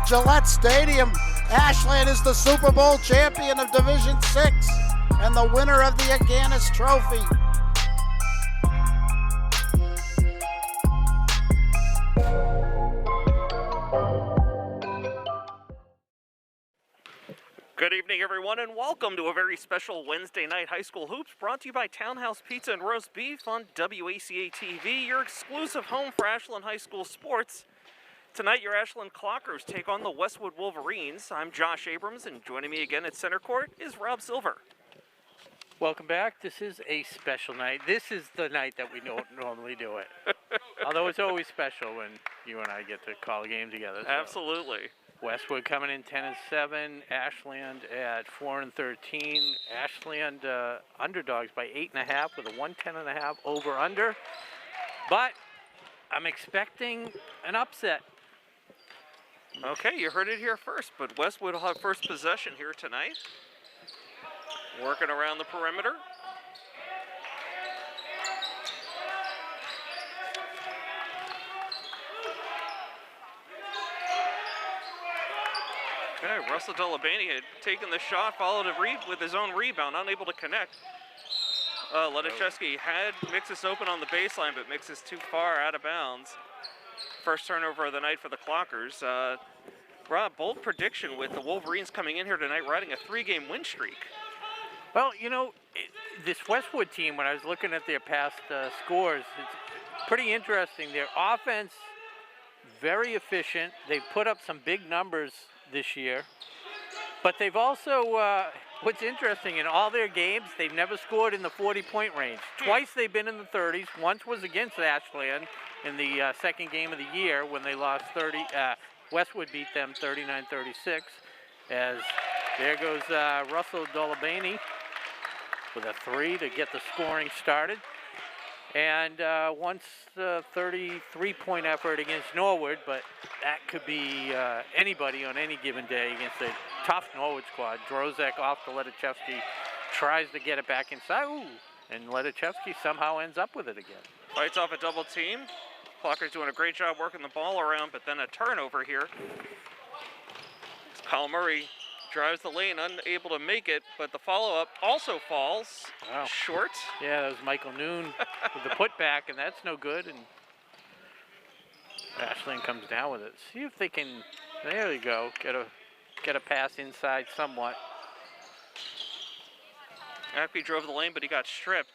Gillette Stadium. Ashland is the Super Bowl champion of Division 6 and the winner of the Aganis Trophy. Good evening, everyone, and welcome to a very special Wednesday night high school hoops brought to you by Townhouse Pizza and Roast Beef on WACA-TV, your exclusive home for Ashland High School sports. Tonight, your Ashland Clockers take on the Westwood Wolverines. I'm Josh Abrams, and joining me again at center court is Rob Silver. Welcome back. This is a special night. This is the night that we don't normally do it. Although it's always special when you and I get to call a game together. So. Absolutely. Westwood coming in 10-7, Ashland at 4-13. Ashland underdogs by 8.5 with a 110.5 over/under. But I'm expecting an upset. Okay, you heard it here first, but Westwood will have first possession here tonight. Working around the perimeter. Okay, Russell Delabany had taken the shot, followed it with his own rebound, unable to connect. Ledachevsky had Mixis open on the baseline, but Mixis too far out of bounds. First turnover of the night for the Clockers. Rob, bold prediction with the Wolverines coming in here tonight, riding a 3-game win streak. Well, you know, this Westwood team, when I was looking at their past scores, it's pretty interesting. Their offense, very efficient. They've put up some big numbers this year. But they've also, what's interesting, in all their games, they've never scored in the 40-point range. Twice they've been in the 30s. Once was against Ashland in the second game of the year when they lost 30. Westwood beat them 39-36. As there goes Russell Delabany with a 3 to get the scoring started. And once the 33-point effort against Norwood, but that could be anybody on any given day against a tough Norwood squad. Drozek off to Ledachevsky, tries to get it back inside, and Ledachevsky somehow ends up with it again. Fights off a double team. Clocker's doing a great job working the ball around, but then a turnover here. Kyle Murray drives the lane, unable to make it, but the follow-up also falls short. Yeah, that was Michael Noon with the putback, and that's no good. And Ashland comes down with it. See if they can, there you go, get a pass inside somewhat. Acme drove the lane, but he got stripped.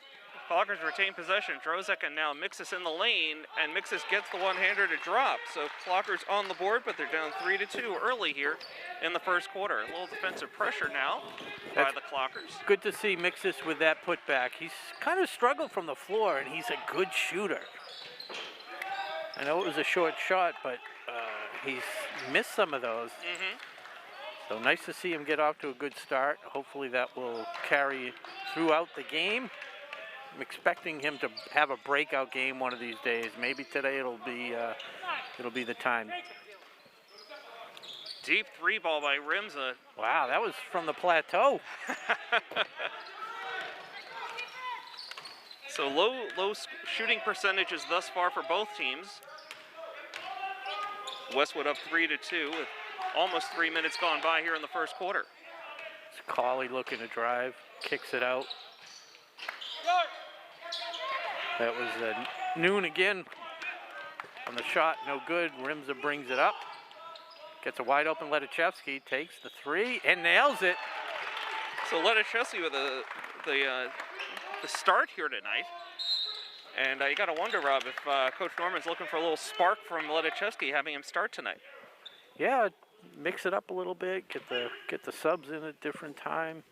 Clockers retain possession. Drozek and now Mixis in the lane, and Mixis gets the one-hander to drop. So Clockers on the board, but they're down 3-2 early here in the first quarter. A little defensive pressure now by the Clockers. Good to see Mixis with that putback. He's kind of struggled from the floor, and he's a good shooter. I know it was a short shot, but he's missed some of those. So nice to see him get off to a good start. Hopefully that will carry throughout the game. I'm expecting him to have a breakout game one of these days. Maybe today it'll be the time. Deep 3 ball by Rimza. Wow, that was from the plateau. So low shooting percentages thus far for both teams. Westwood up 3-2 with almost 3 minutes gone by here in the first quarter. It's Cawley looking to drive, kicks it out. That was Noon again on the shot, no good. Rimza brings it up. Gets a wide open Ledachevsky, takes the 3 and nails it. So Ledachevsky with the start here tonight. And you got to wonder, Rob, if Coach Norman's looking for a little spark from Ledachevsky having him start tonight. Yeah, mix it up a little bit, get the subs in at different time.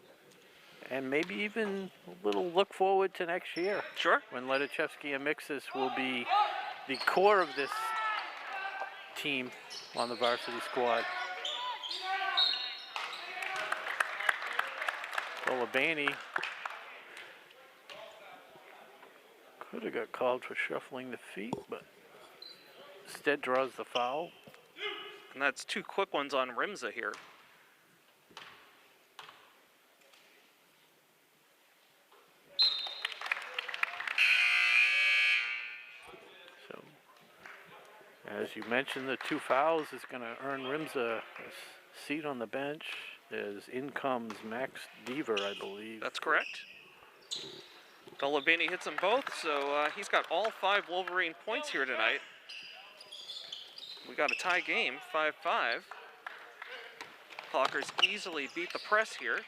And maybe even a little look forward to next year. Sure. When Ledachevsky and Mixis will be the core of this team on the varsity squad. Delabany could have got called for shuffling the feet, but instead draws the foul. And that's 2 quick ones on Rimza here. As you mentioned, the 2 fouls is going to earn Rims a seat on the bench. As in comes Max Deaver, I believe. That's correct. Golubani hits them both, so he's got all 5 Wolverine points here tonight. We got a tie game, 5-5. Clockers easily beat the press here.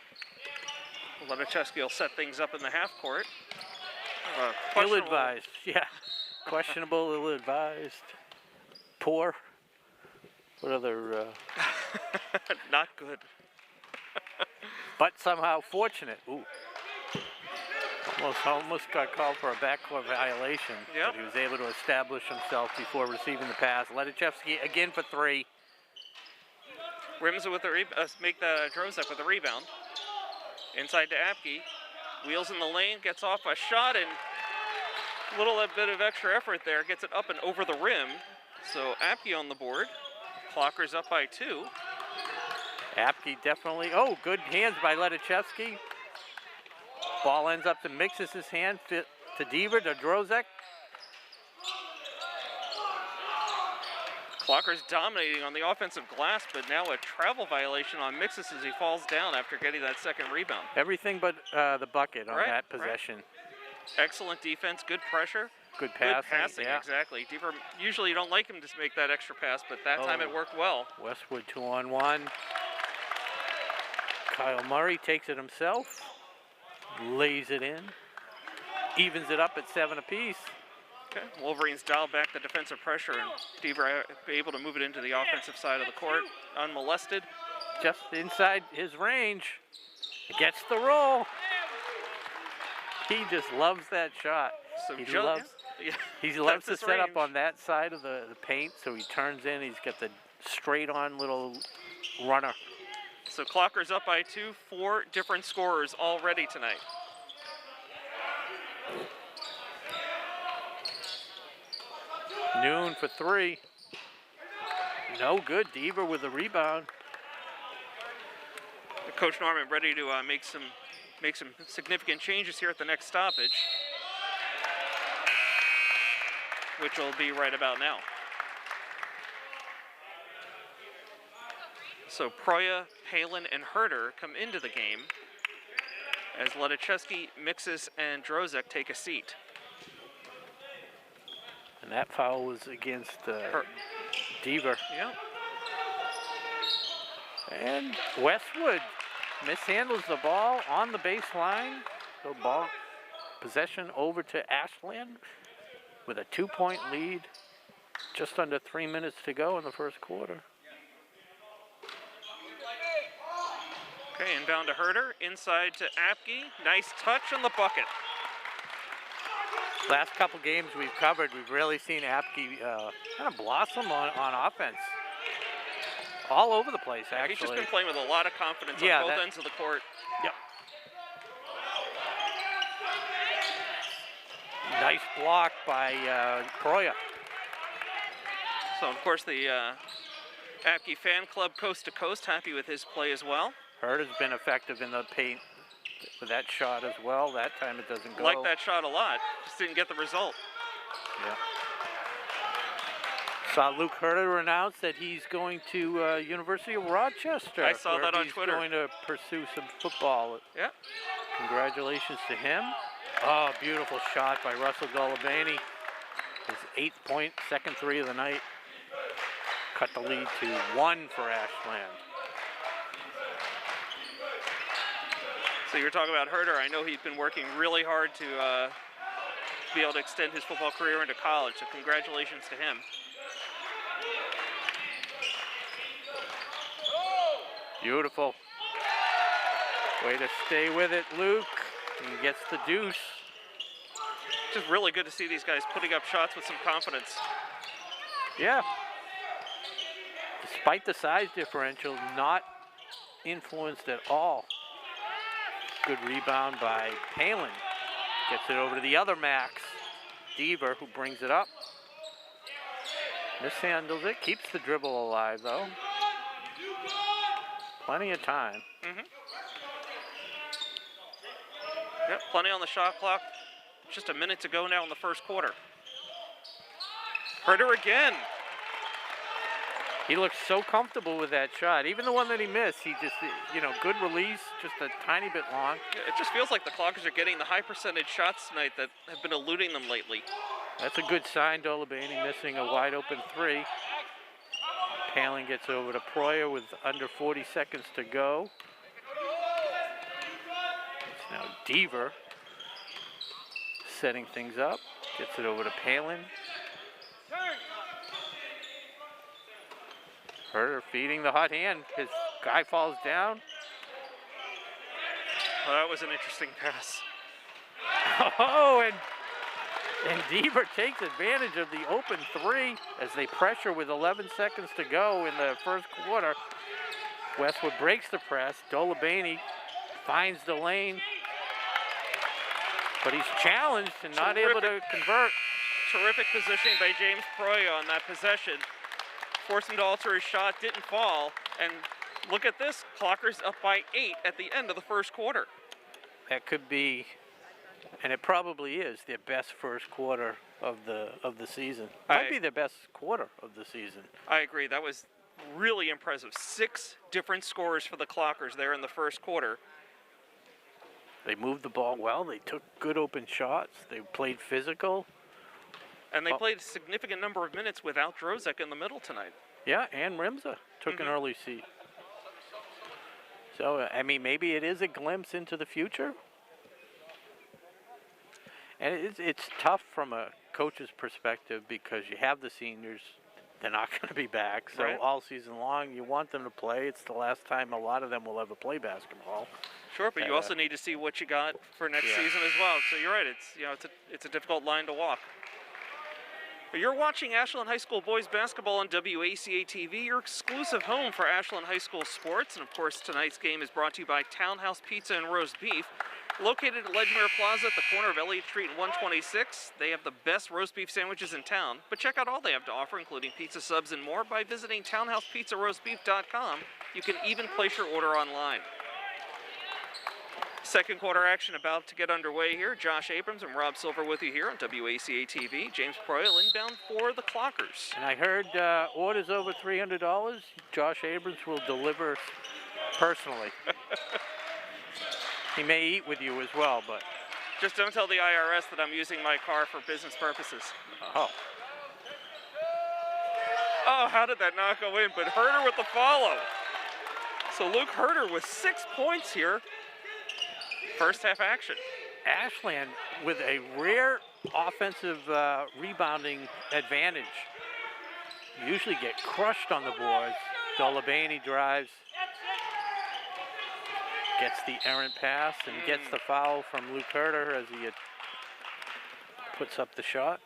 Ledichevsky will set things up in the half court. Ill-advised, yeah. Questionable, ill-advised, poor. What other? Not good. But somehow fortunate. Ooh. Almost got called for a backcourt violation. Yep. But he was able to establish himself before receiving the pass. Ledichevsky again for 3. Rims with the make the Drozek with the rebound. Inside to Apke. Wheels in the lane, gets off a shot, and a little bit of extra effort there. Gets it up and over the rim. So Apke on the board. Clockers up by 2. Apke definitely, good hands by Ledichevsky. Ball ends up to Mixis' hand, to Deaver, to Drozek. Clockers dominating on the offensive glass, but now a travel violation on Mixis as he falls down after getting that second rebound. Everything but the bucket on that possession. Right. Excellent defense, good pressure. Good passing, yeah. Exactly. Deaver, usually you don't like him to make that extra pass, but that time it worked well. Westwood 2-on-1. Kyle Murray takes it himself, lays it in, evens it up at 7 apiece. Okay, Wolverines dial back the defensive pressure, and Deaver able to move it into the offensive side of the court, unmolested. Just inside his range, gets the roll. He just loves that shot. So he loves to set up on that side of the paint, so he turns in, he's got the straight-on little runner. So Clockers up by 2, 4 different scorers already tonight. Noon for 3. No good. Deaver with the rebound. Coach Norman ready to make some significant changes here at the next stoppage, which will be right about now. So Proya, Palin, and Herder come into the game as Ledichevsky, Mixis, and Drozek take a seat. And that foul was against Deaver. Yeah. And Westwood mishandles the ball on the baseline. So ball possession over to Ashland with a 2-point lead. Just under 3 minutes to go in the first quarter. Okay, inbound to Herder, inside to Apke. Nice touch on the bucket. Last couple games we've covered, we've really seen Apke kind of blossom on offense. All over the place, actually. He's just been playing with a lot of confidence on both ends of the court. Yep. Nice block by Proya. So, of course, the Apke fan club coast to coast happy with his play as well. Herder's been effective in the paint with that shot as well. That time it doesn't go. Like that shot a lot, just didn't get the result. Yeah. Saw Luke Herder announce that he's going to University of Rochester. I saw that on Twitter. He's going to pursue some football. Yeah. Congratulations to him. Oh, beautiful shot by Russell Golubani. His 8th point, second 3 of the night. Cut the lead to 1 for Ashland. So you're talking about Herder. I know he's been working really hard to be able to extend his football career into college, so congratulations to him. Beautiful. Way to stay with it, Luke. He gets the deuce. Just really good to see these guys putting up shots with some confidence. Yeah. Despite the size differential, not influenced at all. Good rebound by Palin. Gets it over to the other Max, Deaver, who brings it up. Mishandles it, keeps the dribble alive though. Plenty of time. Yep, plenty on the shot clock. Just a minute to go now in the first quarter. Herder again. He looks so comfortable with that shot. Even the one that he missed, he just, good release, just a tiny bit long. It just feels like the Clockers are getting the high percentage shots tonight that have been eluding them lately. That's a good sign. Dolabany missing a wide open three. Palin gets over to Proyer with under 40 seconds to go. It's now Deaver setting things up. Gets it over to Palin. Herter feeding the hot hand. His guy falls down. Well, that was an interesting pass. Oh, and Deaver takes advantage of the open three as they pressure with 11 seconds to go in the first quarter. Westwood breaks the press. Dolabany finds the lane, but he's challenged and not able to convert. Terrific positioning by James Proyer on that possession. Forced him to alter his shot, didn't fall, and look at this, Clockers up by 8 at the end of the first quarter. That could be, and it probably is, their best first quarter of the season. Might be their best quarter of the season. I agree. That was really impressive. 6 different scores for the Clockers there in the first quarter. They moved the ball well. They took good open shots. They played physical. And they played a significant number of minutes without Drozek in the middle tonight. Yeah, and Rimza took an early seat. So, I mean, maybe it is a glimpse into the future. And it's tough from a coach's perspective because you have the seniors. They're not going to be back. So all season long, you want them to play. It's the last time a lot of them will ever play basketball. Sure, but you also need to see what you got for next season as well. So you're right. It's a difficult line to walk. You're watching Ashland High School boys basketball on WACA-TV, your exclusive home for Ashland High School sports. And of course, tonight's game is brought to you by Townhouse Pizza and Roast Beef. Located at Ledgmere Plaza at the corner of Elliott Street and 126, they have the best roast beef sandwiches in town. But check out all they have to offer, including pizza subs and more, by visiting townhousepizzaroastbeef.com. You can even place your order online. Second quarter action about to get underway here. Josh Abrams and Rob Silver with you here on WACA-TV. James Proyle inbound for the Clockers. And I heard orders over $300, Josh Abrams will deliver personally. He may eat with you as well, but... Just don't tell the IRS that I'm using my car for business purposes. Oh. Oh, how did that not go in? But Herter with the follow. So Luke Herter with 6 points here. First half action. Ashland with a rare offensive rebounding advantage. Usually get crushed on the boards. Dolabany drives, gets the errant pass, and gets the foul from Luke Herter as he puts up the shot.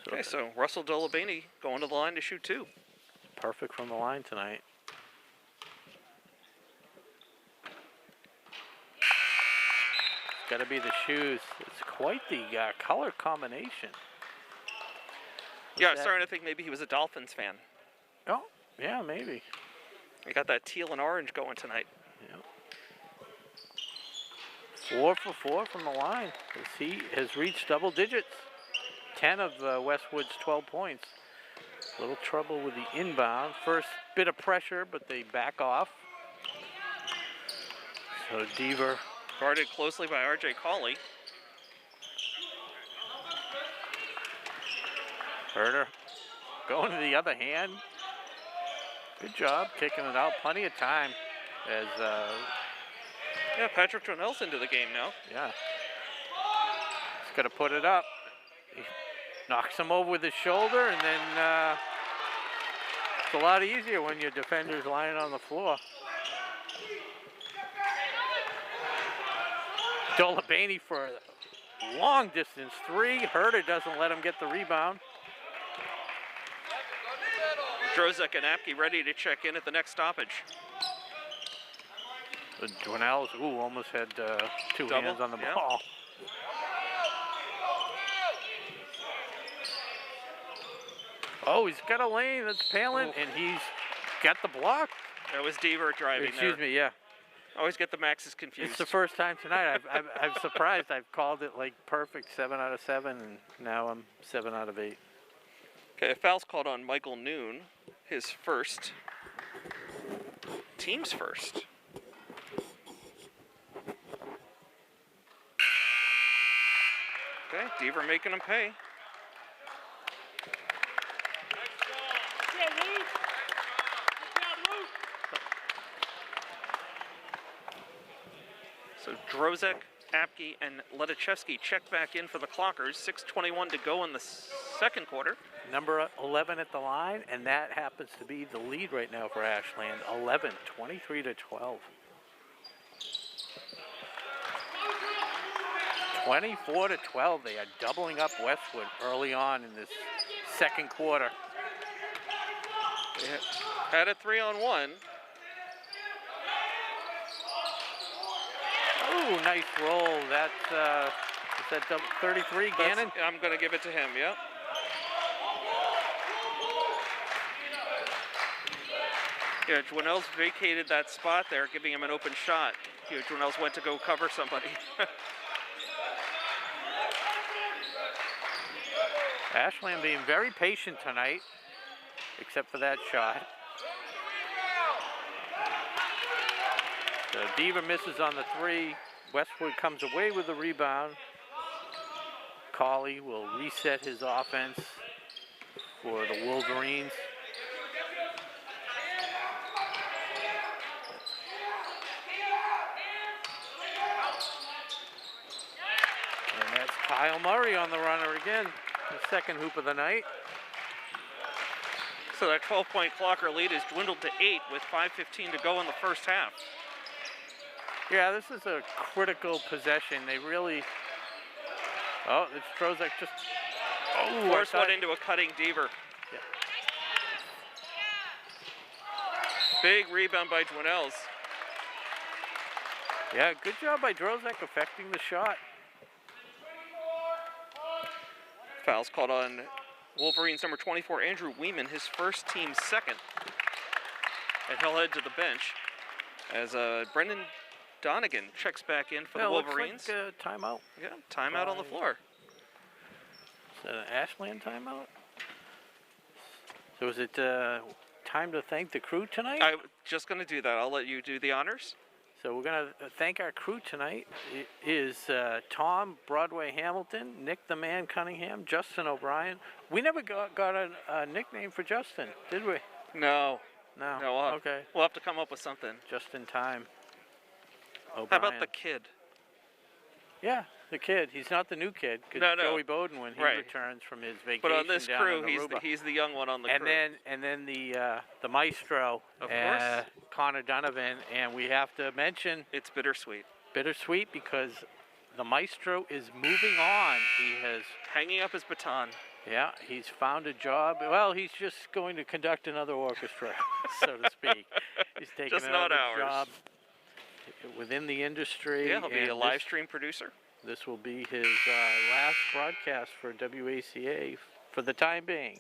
Okay, so Russell Dolabany going to the line to shoot 2. Perfect from the line tonight. Got to be the shoes. It's quite the color combination. Yeah, I'm starting to think maybe he was a Dolphins fan. Oh, yeah, maybe. He got that teal and orange going tonight. Yeah. 4 for 4 from the line as he has reached double digits. 10 of Westwood's 12 points. A little trouble with the inbound. First bit of pressure, but they back off. So Deaver guarded closely by R.J. Cawley. Herter going to the other hand. Good job kicking it out. Plenty of time as... yeah, Patrick Donnell's into the game now. Yeah. He's got to put it up. He knocks him over with his shoulder, and then it's a lot easier when your defender's lying on the floor. Dolabany for a long distance 3. Herter doesn't let him get the rebound. Drozek and Apke ready to check in at the next stoppage. Donnell's, almost had 2 hands on the ball. Oh, he's got a lane. That's Palin, and he's got the block. That was Deaver driving Excuse me, yeah. Always get the Maxes confused. It's the first time tonight. I'm surprised. I've called it like perfect 7 out of 7, and now I'm 7 out of 8. Okay, a foul's called on Michael Noon, his first. Team's first. Okay, Deaver making him pay. So Drozek, Apke, and Ledachevsky check back in for the Clockers. 6:21 to go in the second quarter. Number 11 at the line, and that happens to be the lead right now for Ashland. 11, 23-12. 24-12. They are doubling up Westwood early on in this second quarter. They had a 3-on-1. Ooh, nice roll. That's, is that 33, Gannon? I'm going to give it to him, yep. Yeah, Dwinell's vacated that spot there, giving him an open shot. You know, Dwinell's went to go cover somebody. Ashland being very patient tonight, except for that shot. So Deaver misses on the 3. Westwood comes away with the rebound. Colley will reset his offense for the Wolverines. And that's Kyle Murray on the runner again, the second hoop of the night. So that 12-point Clocker lead has dwindled to 8 with 5:15 to go in the first half. Yeah, this is a critical possession. They really... Oh, it's Drozek just... Oh, forced one into a cutting Deaver. Yeah. Big rebound by Dwinells. Yeah, good job by Drozek affecting the shot. Fouls called on Wolverines number 24, Andrew Weeman, his first team second. And he'll head to the bench as Brendan Donegan checks back in for the Wolverines. Looks like timeout. Yeah, timeout on the floor. Is that an Ashland timeout? So is it time to thank the crew tonight? I'm just going to do that. I'll let you do the honors. So we're going to thank our crew tonight. It is Tom Broadway Hamilton, Nick the Man Cunningham, Justin O'Brien. We never got a nickname for Justin, did we? No. No. Okay. We'll have to come up with something. Just in time. O'Brien. How about the kid? Yeah, the kid. He's not the new kid. No. Joey Bowden when he returns from his vacation. But on this down crew, in Aruba. he's the young one on the crew. And then the maestro, of course, Connor Donovan, and we have to mention it's bittersweet. Bittersweet because the maestro is moving on. He has hanging up his baton. Yeah, he's found a job. Well, he's just going to conduct another orchestra, so to speak. He's taking just not another ours. job within the industry. Yeah, he'll be a live stream producer. This will be his last broadcast for WACA for the time being.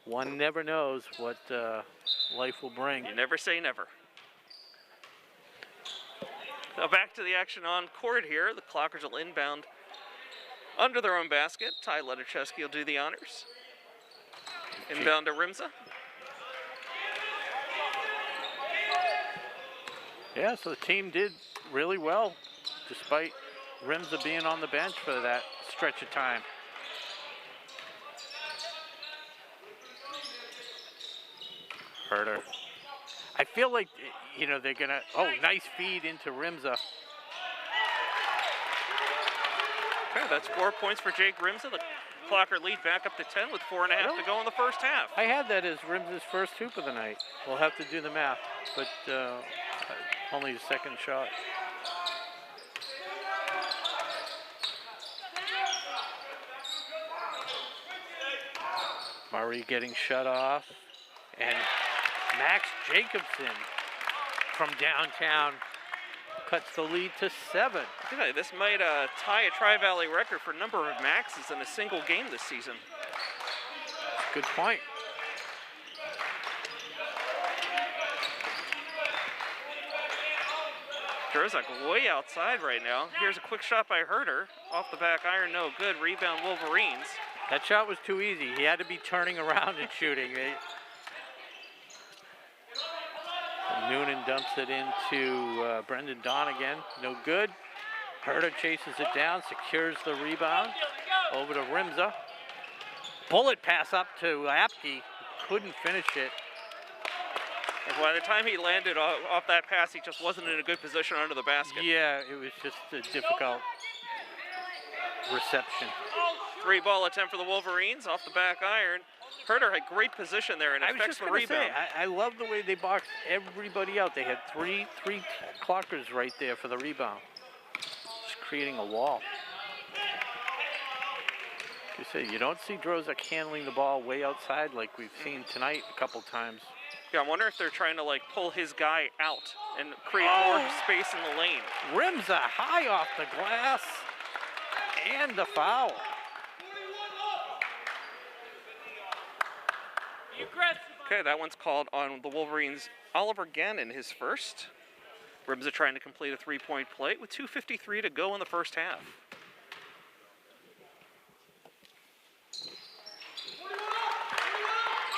One never knows what life will bring. You never say never. Now back to the action on court here. The Clockers will inbound under their own basket. Ty Ledachevsky will do the honors. Inbound to Rimza. Yeah, so the team did really well, despite Rimza being on the bench for that stretch of time. Herder. I feel like, you know, they're going to... Oh, nice feed into Rimza. Okay, that's 4 points for Jake Rimza. The Clocker lead back up to 10 with 4.5 to go in the first half. I had that as Rimza's first hoop of the night. We'll have to do the math, but only the second shot. Murray getting shut off. And Max Jacobson from downtown cuts the lead to 7. Yeah, this might tie a Tri-Valley record for number of maxes in a single game this season. Good point. Drozek way outside right now. Here's a quick shot by Herder. Off the back iron, no good. Rebound Wolverines. That shot was too easy. He had to be turning around and shooting. Noonan dumps it into Brendan Donegan. No good. Herder chases it down, secures the rebound. Over to Rimza. Bullet pass up to Apke. Couldn't finish it. And by the time he landed off that pass, he just wasn't in a good position under the basket. Yeah, it was just a difficult reception. 3-ball attempt for the Wolverines off the back iron. Herder had great position there and I was affects just the going to rebound. say, I love the way they boxed everybody out. They had three clockers right there for the rebound. Just creating a wall. You say, you don't see Drozek handling the ball way outside like we've seen tonight a couple times. Yeah, I wonder if they're trying to like pull his guy out and create more space in the lane. Rimza high off the glass and the foul. Okay, that one's called on the Wolverines. Oliver Gannon, his first. Rimza trying to complete a 3-point play with 2:53 to go in the first half.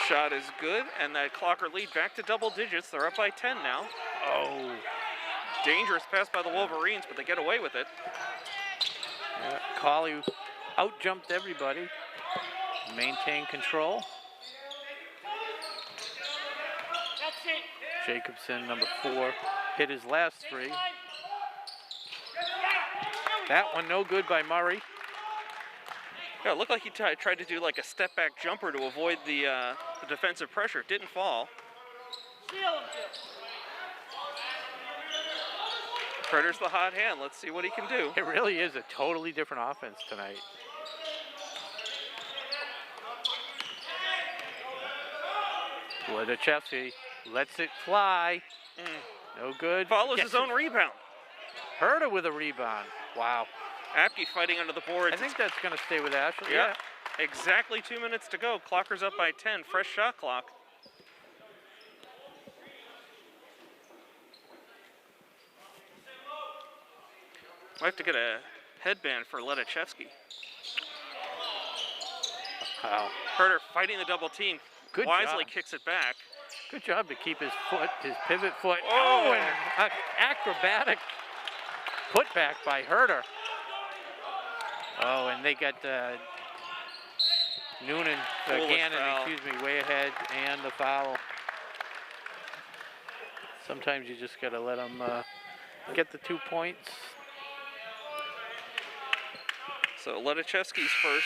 Shot is good, and that Clocker lead back to double digits. They're up by 10 now. Oh. Dangerous pass by the Wolverines, but they get away with it. Yeah, Colley out-jumped everybody. Maintain control. Jacobson, number 4, hit his last 3. That one no good by Murray. Yeah, it looked like he tried to do like a step-back jumper to avoid the defensive pressure. It didn't fall. Herder's the hot hand. Let's see what he can do. It really is a totally different offense tonight. Wladachevsky lets it fly. No good. Follows his own rebound. Herder with a rebound. Wow. Apke fighting under the boards. I think that's going to stay with Ashley. Yeah. Exactly 2 minutes to go. Clocker's up by 10. Fresh shot clock. Might have to get a headband for Wladachevsky. Wow. Herder fighting the double team. Good Wisely job. kicks it back. Good job to keep his foot, his pivot foot. Oh, and an acrobatic putback by Herder. Oh, and they got Noonan, Gannon, excuse me, way ahead, and the foul. Sometimes you just got to let them get the 2 points. So Wladachevsky's first,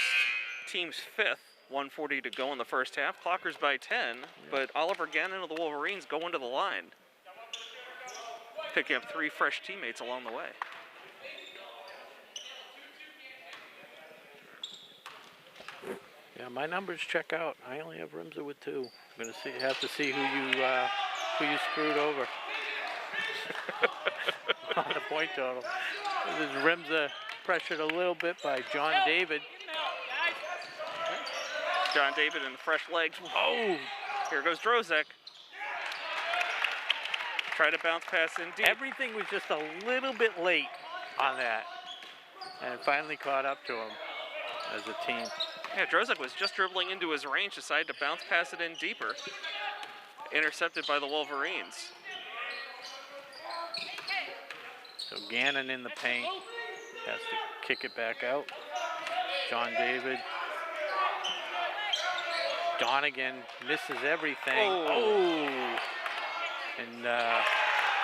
team's 5th. 1:40 to go in the first half. Clockers by 10, but Oliver Gannon of the Wolverines going to the line. Picking up 3 fresh teammates along the way. Yeah, my numbers check out. I only have Rimza with 2. I'm gonna have to see who you screwed over on the point total. This is Rimza pressured a little bit by John David. John David in the fresh legs. Oh, here goes Drozek. Try to bounce pass in deep. Everything was just a little bit late on that, and it finally caught up to him as a team. Yeah, Drozek was just dribbling into his range, decided to bounce pass it in deeper. Intercepted by the Wolverines. So Gannon in the paint, has to kick it back out. John David. Donegan misses everything. Oh! And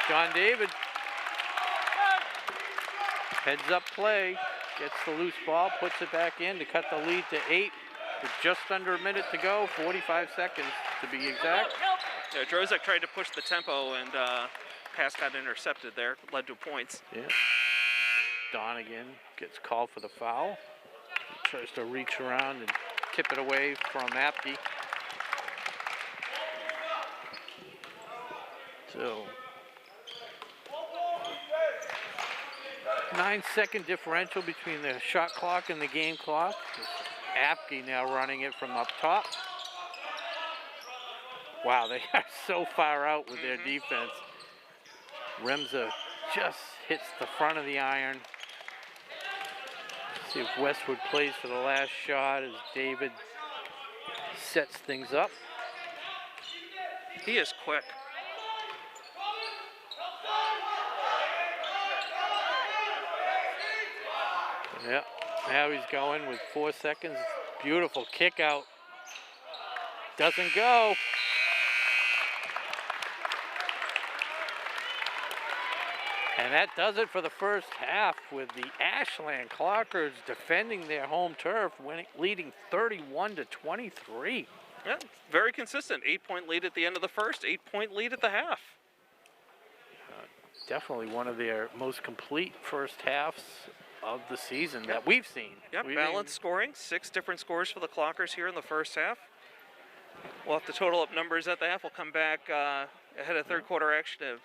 John David, heads up play, gets the loose ball, puts it back in to cut the lead to 8 with just under a minute to go, 45 seconds to be exact. Yeah, Drozek tried to push the tempo and pass got intercepted there, led to points. Yeah. Donegan gets called for the foul. He tries to reach around and tip it away from Apke. So 9-second differential between the shot clock and the game clock. Apke now running it from up top. Wow, they are so far out with their defense. Rimza just hits the front of the iron. See if Westwood plays for the last shot as David sets things up. He is quick. Yeah, now he's going with 4 seconds. Beautiful kick out. Doesn't go. And that does it for the first half with the Ashland Clockers defending their home turf, leading 31-23. Yeah, very consistent. 8-point lead at the end of the first, 8-point lead at the half. Definitely one of their most complete first halves of the season that we've seen. Yep, balanced scoring. 6 different scores for the Clockers here in the first half. We'll have to total up numbers at the half. We'll come back ahead of third quarter action to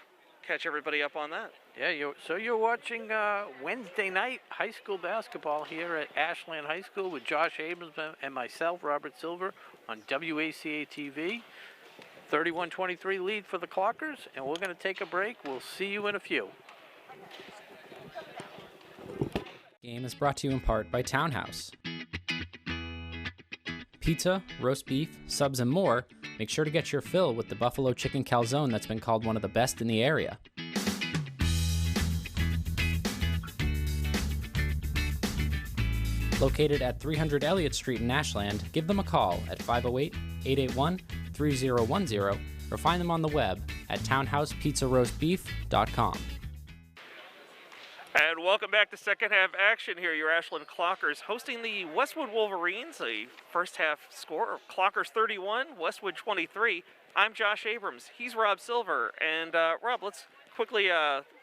catch everybody up on that. Yeah, so you're watching Wednesday night high school basketball here at Ashland High School with Josh Abrams and myself, Robert Silver, on WACA-TV. 31-23 lead for the Clockers, and we're going to take a break. We'll see you in a few. Game is brought to you in part by Townhouse. Pizza, roast beef, subs, and more. Make sure to get your fill with the buffalo chicken calzone that's been called one of the best in the area. Located at 300 Elliott Street in Ashland, give them a call at 508-881-3010 or find them on the web at townhousepizzaroastbeef.com. And welcome back to second half action here. Your Ashland Clockers hosting the Westwood Wolverines. A first half score of Clockers 31, Westwood 23. I'm Josh Abrams. He's Rob Silver. And Rob, let's quickly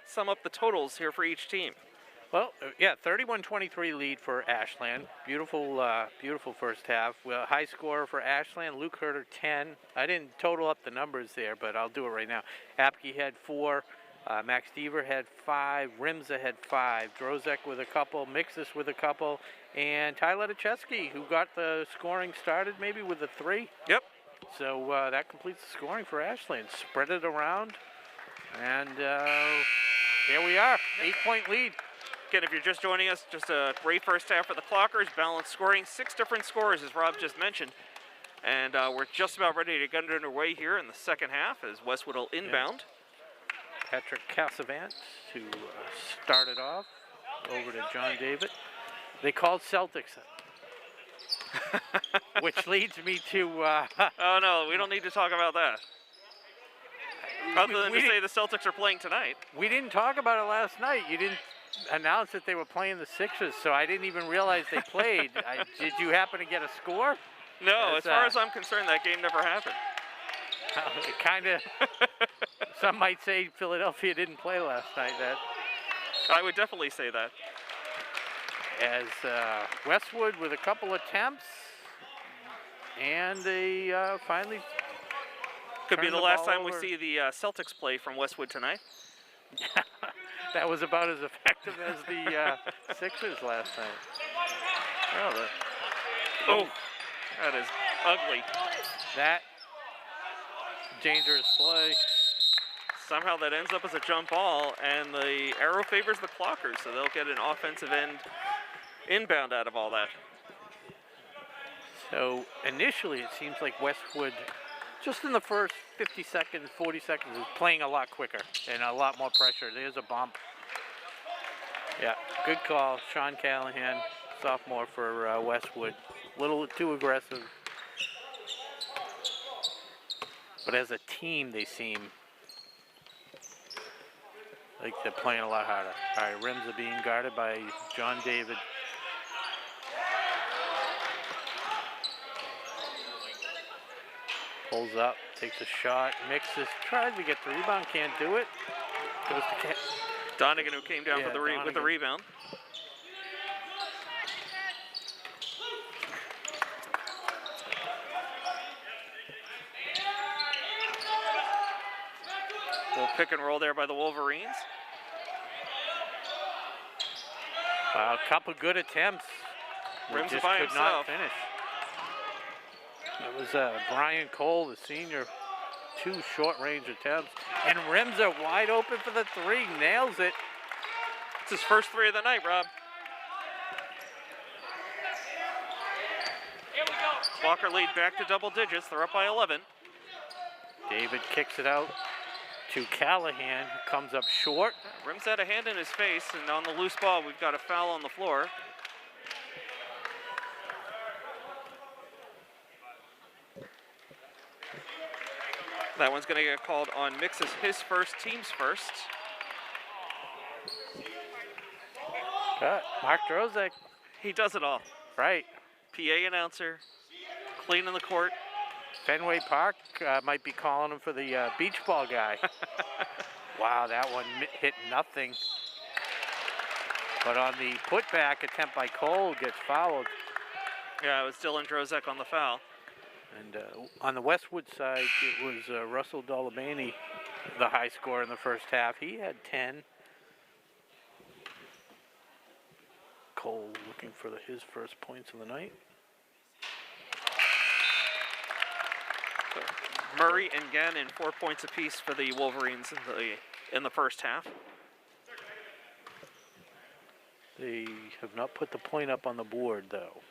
sum up the totals here for each team. Well, yeah, 31-23 lead for Ashland. Beautiful, beautiful first half. Well, high score for Ashland. Luke Herter 10. I didn't total up the numbers there, but I'll do it right now. Apke had 4. Max Deaver had 5. Rimza had 5. Drozek with a couple. Mixus with a couple. And Tyler Ledecheski, who got the scoring started maybe with a 3. Yep. So that completes the scoring for Ashland. Spread it around. And here we are. 8-point lead. Again, if you're just joining us, just a great first half for the Clockers. Balanced scoring, 6 different scores, as Rob just mentioned. And we're just about ready to get underway here in the second half as Westwood will inbound. Patrick Cassavant to start it off. Over to John David. They called Celtics. Which leads me to... oh, no, we don't need to talk about that. Other than to say the Celtics are playing tonight. We didn't talk about it last night. You didn't announce that they were playing the Sixers, so I didn't even realize they played. Did you happen to get a score? No, as far as I'm concerned, that game never happened. It kind of... Some might say Philadelphia didn't play last night. I would definitely say that. As Westwood with a couple attempts, and they finally... Could be the last time we see the Celtics play from Westwood tonight. That was about as effective as the Sixers last night. Oh, that is ugly. That dangerous play. Somehow that ends up as a jump ball, and the arrow favors the Clockers, so they'll get an offensive end inbound out of all that. So initially it seems like Westwood, just in the first 50 seconds, 40 seconds, is playing a lot quicker and a lot more pressure. There's a bump. Yeah, good call. Sean Callahan, sophomore for Westwood. A little too aggressive. But as a team, they seem like they're playing a lot harder. All right, rims are being guarded by John David. Pulls up, takes a shot, mixes, tries to get the rebound, can't do it. Goes to Donegan, who came down with the rebound. Little pick and roll there by the Wolverines. A couple good attempps. Rims just by could himself. not finish. It was Brian Cole, the senior, 2 short-range attempts. And Rims are wide open for the 3, nails it. It's his first 3 of the night, Rob. Walker lead back to double digits. They're up by 11. David kicks it out to Callahan, who comes up short. Rims had a hand in his face, and on the loose ball, we've got a foul on the floor. That one's going to get called on Mixes, his first, team's first. Mark Drozek. He does it all. Right. PA announcer, cleaning the court. Fenway Park might be calling him for the beach ball guy. Wow, that one hit nothing. But on the putback attempt by Cole, gets fouled. Yeah, it was Dylan Drozek on the foul. And on the Westwood side, it was Russell Dolabany, the high scorer in the first half. He had 10. Cole looking for his first points of the night. So Murray and Gannon 4 points apiece for the Wolverines in the first half. They have not put the point up on the board, though.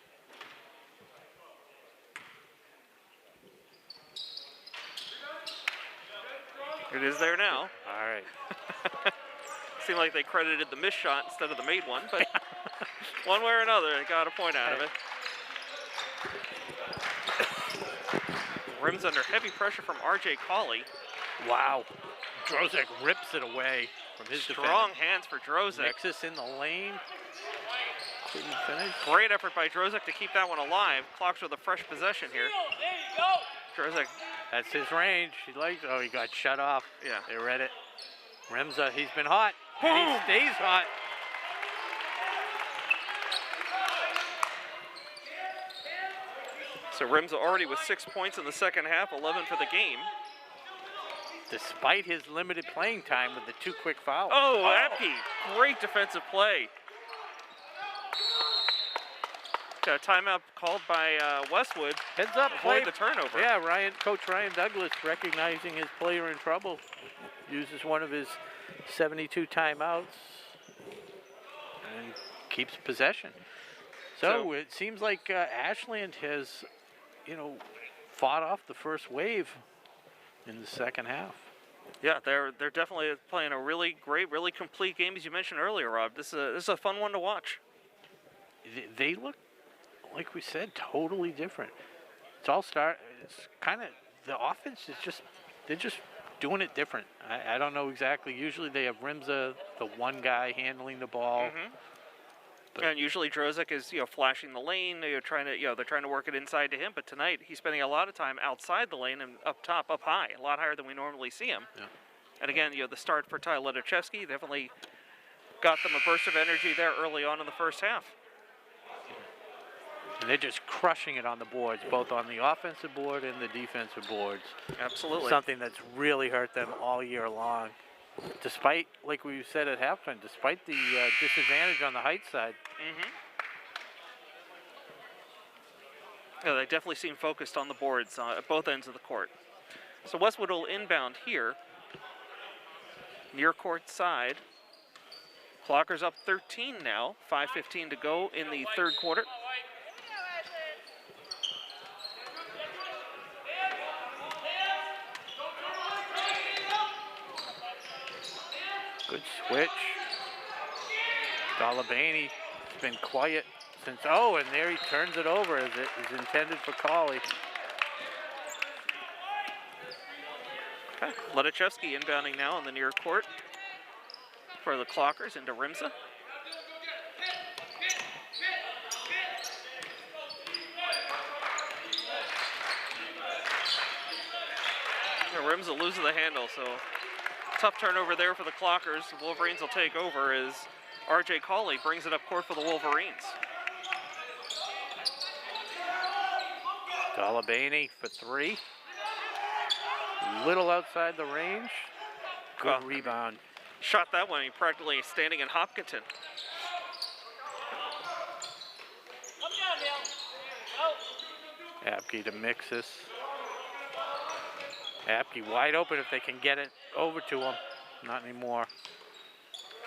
It is there now. All right. Seemed like they credited the missed shot instead of the made one, but one way or another, they got a point out of it. Rims under heavy pressure from R.J. Colley. Wow. Drozek rips it away from his Strong hands for Drozek. Nexus in the lane. Couldn't finish. Great effort by Drozek to keep that one alive. Clocks with a fresh possession here. Drozek. That's his range. He likes. Oh, he got shut off. Yeah. They read it. Remza, he's been hot. And he stays hot. So Rimza already with 6 points in the second half, 11 for the game. Despite his limited playing time with the 2 quick fouls. Oh, Apke, great defensive play. Got a timeout called by Westwood. Heads up, avoid the turnover. Yeah, Coach Ryan Douglas, recognizing his player in trouble, uses one of his 72 timeouts and keeps possession. So it seems like Ashland has, fought off the first wave in the second half. Yeah, they're definitely playing a really great, really complete game, as you mentioned earlier, Rob. This is a fun one to watch. They look, like we said, totally different. It's kind of, the offense is they're just doing it different. I don't know exactly. Usually they have Rimza, the one guy handling the ball. And usually Drozek is, flashing the lane. They're trying to work it inside to him. But tonight he's spending a lot of time outside the lane and up top, up high, a lot higher than we normally see him. Yeah. And again, the start for Ty Ledachevsky definitely got them a burst of energy there early on in the first half. And they're just crushing it on the boards, both on the offensive board and the defensive boards. Absolutely. Something that's really hurt them all year long. Despite, like we said at halftime, despite the disadvantage on the height side. Yeah, they definitely seem focused on the boards at both ends of the court. So Westwood will inbound here. Near court side. Clockers up 13 now. 5:15 to go in the third quarter. Good switch. Dolabany has been quiet since, and there he turns it over as it is intended for Colley. Okay, Ledachevsky inbounding now on the near court for the Clockers into Rimza. Rimza loses the handle, so tough turnover there for the Clockers. The Wolverines will take over as R.J. Colley brings it up court for the Wolverines. Dolabany for 3. Little outside the range. Good rebound. Shot that one, he practically standing in Hopkinton. Apke to Mixus. Apke wide open if they can get it over to him. Not anymore.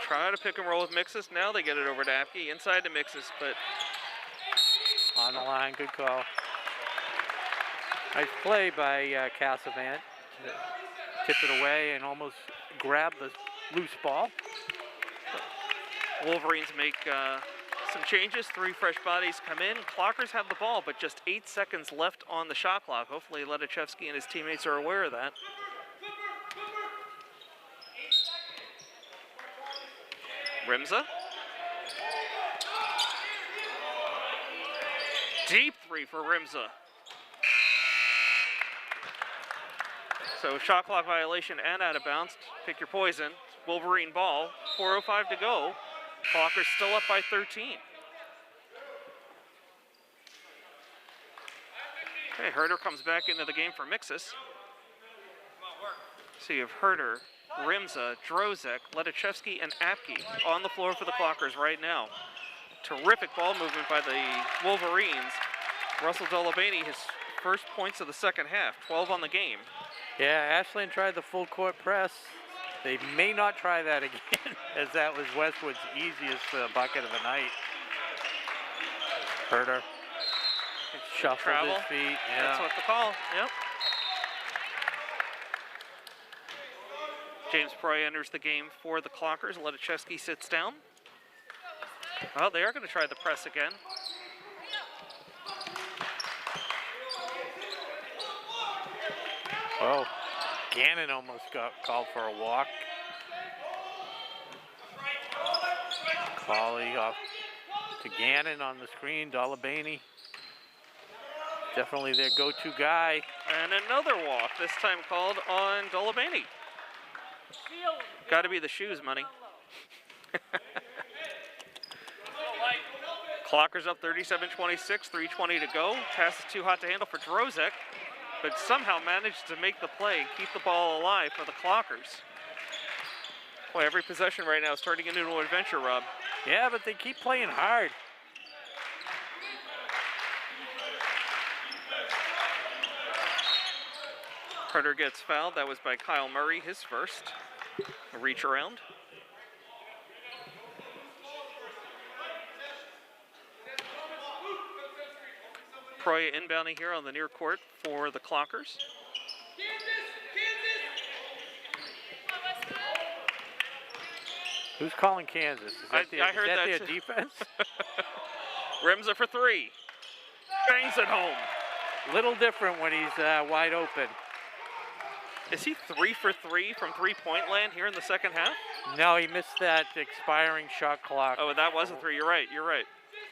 Try to pick and roll with Mixus. Now they get it over to Apke, inside to Mixus, but on the line, good call. Nice play by Cassavant to tip it away and almost grab the loose ball. Wolverines make some changes. 3 fresh bodies come in. Clockers have the ball, but just 8 seconds left on the shot clock. Hopefully Ledachevsky and his teammates are aware of that. Rimza. Deep 3 for Rimza. So shot clock violation and out of bounds. Pick your poison. Wolverine ball. 4:05 to go. Clockers still up by 13. Okay, Herder comes back into the game for Mixus. So you have Herder, Rimza, Drozek, Ledachevsky, and Apke on the floor for the Clockers right now. Terrific ball movement by the Wolverines. Russell Dolabany, his first points of the second half, 12 on the game. Yeah, Ashland tried the full court press. They may not try that again, as that was Westwood's easiest bucket of the night. Herder shuffled Travel. his feet. Yeah. That's what the call, yep. James Proy enters the game for the Clockers. Ledachevsky sits down. Well, they are going to try the press again. Oh, Gannon almost got called for a walk. Colley off to Gannon on the screen. Dolabany, definitely their go-to guy. And another walk, this time called on Dolabany. Got to be the shoes, money. Clockers up 37-26, 3:20 to go. Pass is too hot to handle for Drozek, but somehow managed to make the play, keep the ball alive for the Clockers. Boy, every possession right now is turning into an adventure, Rob. Yeah, but they keep playing hard. Herder gets fouled. That was by Kyle Murray, his first. A reach around. Proya inbounding here on the near court for the Clockers. Who's calling Kansas? Is that I heard that their too. defense? Rimza for 3. Bangs it home. Little different when he's wide open. Is he 3 for 3 from three-point land here in the second half? No, he missed that expiring shot clock. Oh, that was a 3. You're right. You're right.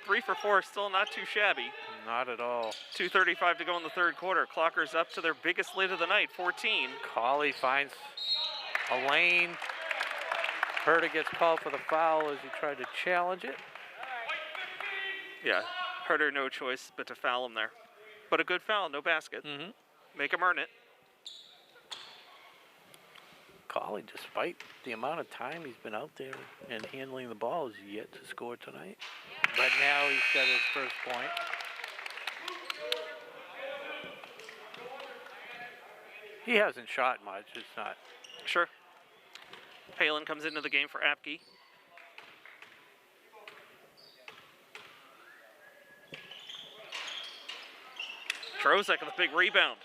3 for 4, still not too shabby. Not at all. 2:35 to go in the third quarter. Clockers up to their biggest lead of the night, 14. Colley finds a lane. Herder gets called for the foul as he tried to challenge it. Yeah, Herder no choice but to foul him there. But a good foul, no basket. Make him earn it. Colley, despite the amount of time he's been out there and handling the ball, is yet to score tonight. But now he's got his first point. He hasn't shot much, it's not. Sure. Palin comes into the game for Apke. Drozek with a big rebound.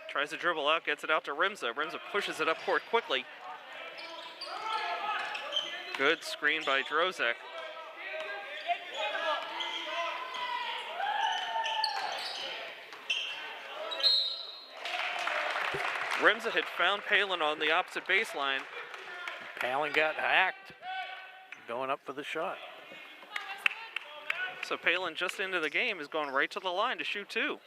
Tries to dribble out, gets it out to Rimza. Rimza pushes it up court quickly. Good screen by Drozek. Rimza had found Palin on the opposite baseline. Palin got hacked, going up for the shot. So Palin just into the game is going right to the line to shoot 2.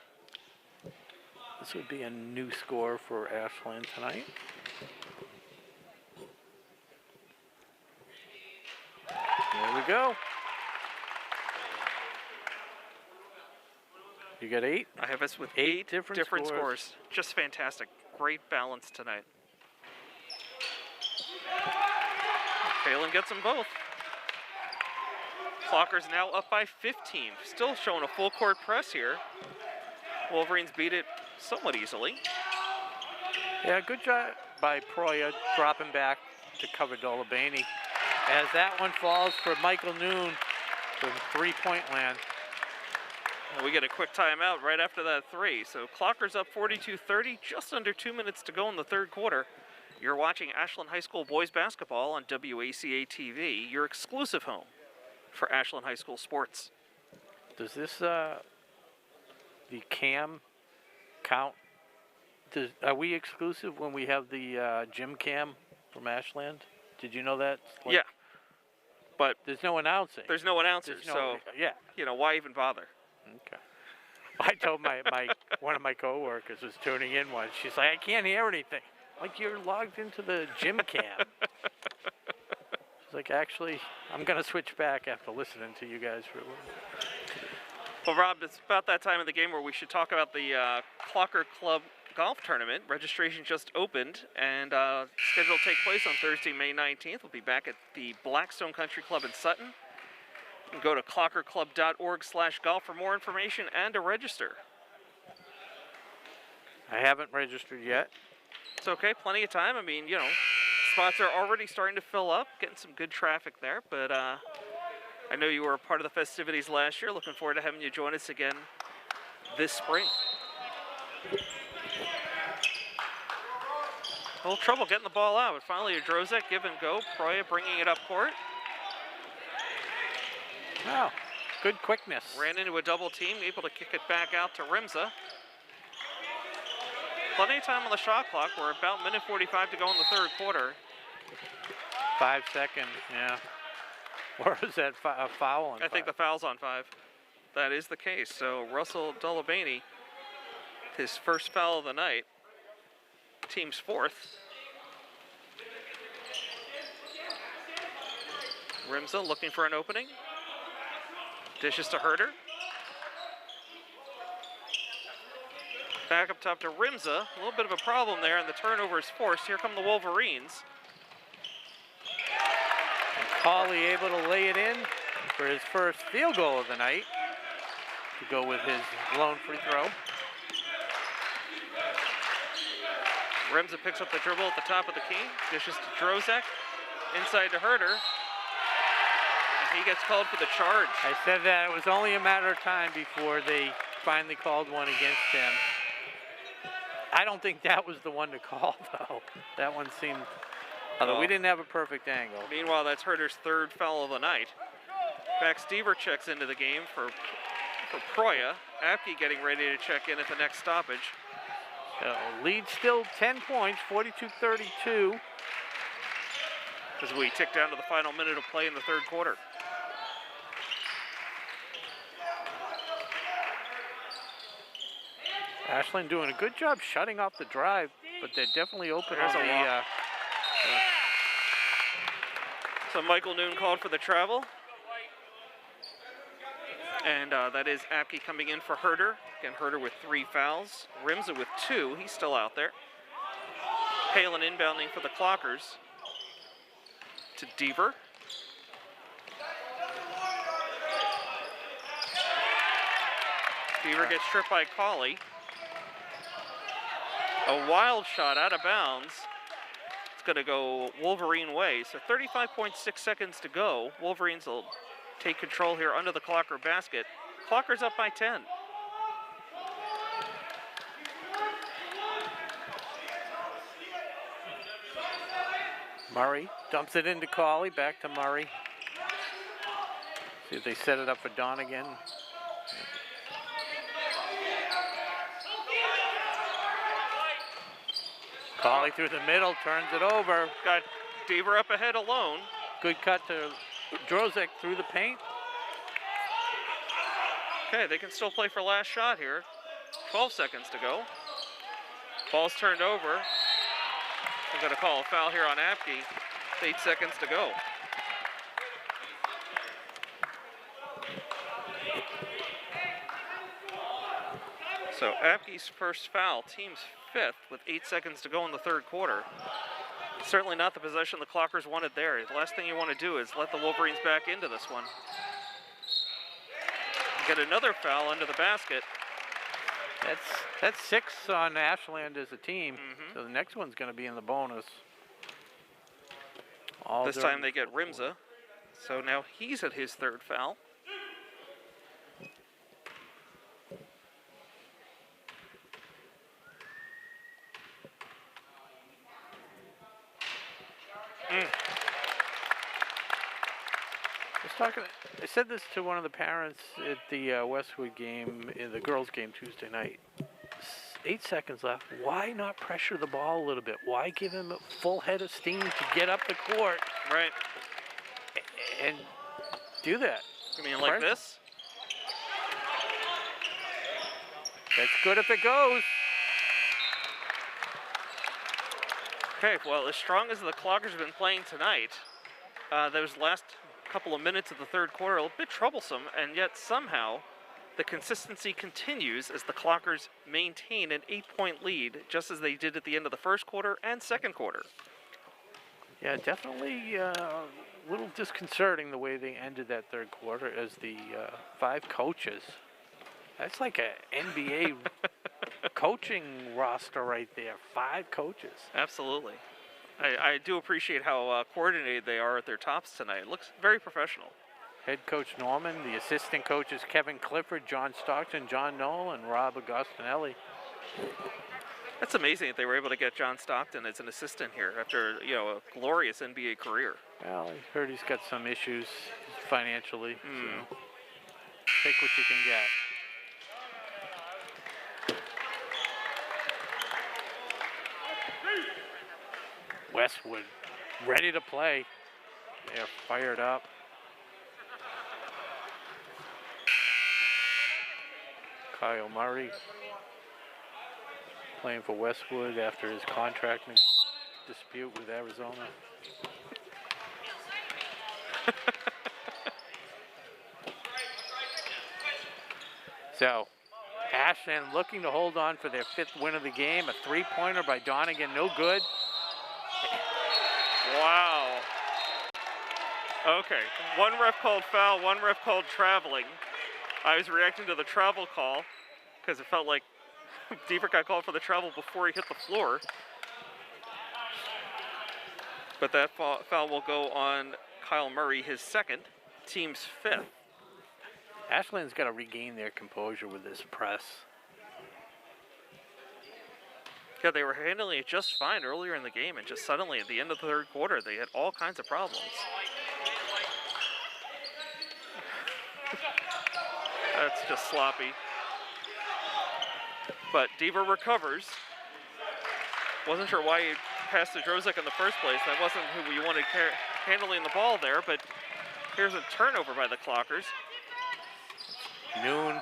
This would be a new score for Ashland tonight. There we go. You got 8? I have us with Eight 8 different different scores. scores. Just fantastic. Great balance tonight. Palin gets them both. Clockers now up by 15. Still showing a full court press here. Wolverines beat it somewhat easily. Yeah, good job by Proya dropping back to cover Dolabany. As that one falls for Michael Noon from three-point land. And we get a quick timeout right after that 3. So Clockers up 42-30, just under 2 minutes to go in the third quarter. You're watching Ashland High School boys basketball on WACA-TV, your exclusive home for Ashland High School sports. Does this, the cam count? Are we exclusive when we have the gym cam from Ashland? Did you know that? Like, yeah. But there's no announcing. There's no announcers, so, yeah. You know, why even bother? Okay. I told one of my coworkers was tuning in once. She's like, I can't hear anything. Like, you're logged into the gym cam. She's like, actually, I'm going to switch back after listening to you guys for a little bit. Well, Rob, it's about that time of the game where we should talk about the Clocker Club Golf Tournament. Registration just opened and scheduled to take place on Thursday, May 19th. We'll be back at the Blackstone Country Club in Sutton. You can go to clockerclub.org/golf for more information and to register. I haven't registered yet. It's okay, plenty of time. I mean, you know, spots are already starting to fill up, getting some good traffic there, but I know you were a part of the festivities last year. Looking forward to having you join us again this spring. A little trouble getting the ball out, but finally a Drozek give and go. Proya bringing it up court. Wow, good quickness. Ran into a double team, able to kick it back out to Rimza. Plenty of time on the shot clock. We're about minute 45 to go in the third quarter. 5 seconds, yeah. Or is that a foul on 5? I think the foul's on 5. That is the case. So Russell Dulabany, his first foul of the night. Team's fourth. Rimza looking for an opening. Dishes to Herder. Back up top to Rimza. A little bit of a problem there, and the turnover is forced. Here come the Wolverines. Cauley able to lay it in for his first field goal of the night to go with his lone free throw. Rimza picks up the dribble at the top of the key. Dishes to Drozek. Inside to Herder. And he gets called for the charge. I said that it was only a matter of time before they finally called one against him. I don't think that was the one to call, though. That one seemed, although we didn't have a perfect angle. Meanwhile, that's Herder's third foul of the night. Max Deaver checks into the game for Proya. Apke getting ready to check in at the next stoppage. So lead still 10 points, 42-32. As we tick down to the final minute of play in the third quarter. Ashland doing a good job shutting off the drive, but they're definitely open on the... So Michael Noon called for the travel. And that is Apke coming in for Herder. Again, Herder with 3 fouls. Rimza with 2. He's still out there. Palin inbounding for the Clockers. To Deaver. Deaver gets stripped by Cauley. A wild shot out of bounds. It's going to go Wolverine way. So 35.6 seconds to go. Wolverines will take control here under the Clocker basket. Clocker's up by 10. Murray dumps it into Cauley, back to Murray. See if they set it up for Don again. Cauley through the middle, turns it over. Got Deaver up ahead alone. Good cut to Drozek through the paint. Okay, they can still play for last shot here. 12 seconds to go. Ball's turned over. They're going to call a foul here on Apke. 8 seconds to go. So Apke's first foul, team's 5th with 8 seconds to go in the third quarter. Certainly not the possession the Clockers wanted there. The last thing you want to do is let the Wolverines back into this one. Get another foul under the basket. That's 6 on Ashland as a team. So the next one's going to be in the bonus. This time they get Rimza. So now he's at his 3rd foul. I said this to one of the parents at the Westwood game, in the girls' game Tuesday night. 8 seconds left. Why not pressure the ball a little bit? Why give him a full head of steam to get up the court? Right. And do that. You mean like this? That's good if it goes. Okay, well, as strong as the Clockers have been playing tonight, those last couple of minutes of the third quarter are a bit troublesome, and yet somehow the consistency continues as the Clockers maintain an 8-point lead, just as they did at the end of the first quarter and second quarter. Yeah, definitely a little disconcerting the way they ended that third quarter as the 5 coaches. That's like an NBA coaching roster right there. 5 coaches. Absolutely. I do appreciate how coordinated they are at their tops tonight. It looks very professional. Head coach Norman, the assistant coaches Kevin Clifford, John Stockton, John Knoll, and Rob Agostinelli. That's amazing that they were able to get John Stockton as an assistant here after, a glorious NBA career. Well, I heard he's got some issues financially. So take what you can get. Westwood ready to play. They're fired up. Kyle Murray playing for Westwood after his contract dispute with Arizona. So, Ashland looking to hold on for their 5th win of the game. A 3-pointer by Donegan, no good. Wow. Okay, one ref called foul, one ref called traveling. I was reacting to the travel call because it felt like Deaver got called for the travel before he hit the floor. But that foul will go on Kyle Murray, his 2nd, team's 5th. Ashland's got to regain their composure with this press. Yeah, they were handling it just fine earlier in the game, and just suddenly at the end of the third quarter, they had all kinds of problems. That's just sloppy. But Deaver recovers. Wasn't sure why he passed to Drozek in the first place. That wasn't who we wanted handling the ball there, but here's a turnover by the Clockers. Noon.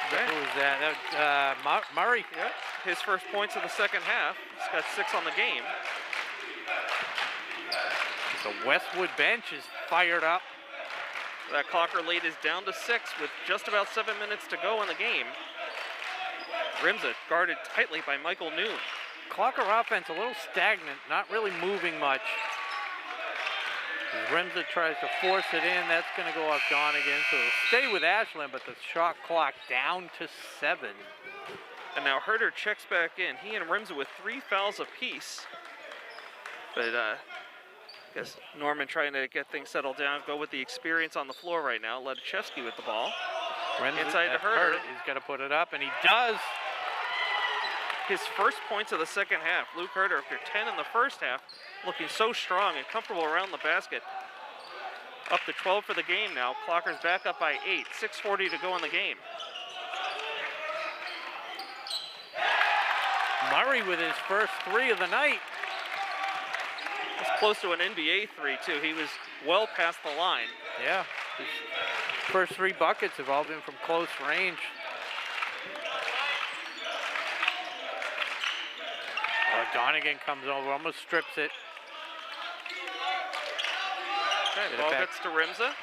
Okay. Who was that? Murray. Yeah, his first points of the second half. He's got 6 on the game. The Westwood bench is fired up. That Clocker lead is down to 6 with just about 7 minutes to go in the game. Rimza guarded tightly by Michael Noon. Clocker offense a little stagnant, not really moving much. As Rimza tries to force it in, that's going to go off Donegan. So it'll stay with Ashland, but the shot clock down to 7. And now Herder checks back in. He and Rimza with 3 fouls apiece. But I guess Norman trying to get things settled down, go with the experience on the floor right now. Ledachevsky with the ball. Rimza, inside to Herder. He's got to put it up, and he does. His first points of the second half. Luke Herder, after 10 in the first half, looking so strong and comfortable around the basket. Up to 12 for the game now. Clockers back up by 8. 6:40 to go in the game. Murray with his first 3 of the night. It's close to an NBA 3, too. He was well past the line. Yeah. His first 3 buckets have all been from close range. Donegan comes over, almost strips it. Okay, ball gets to Rimza.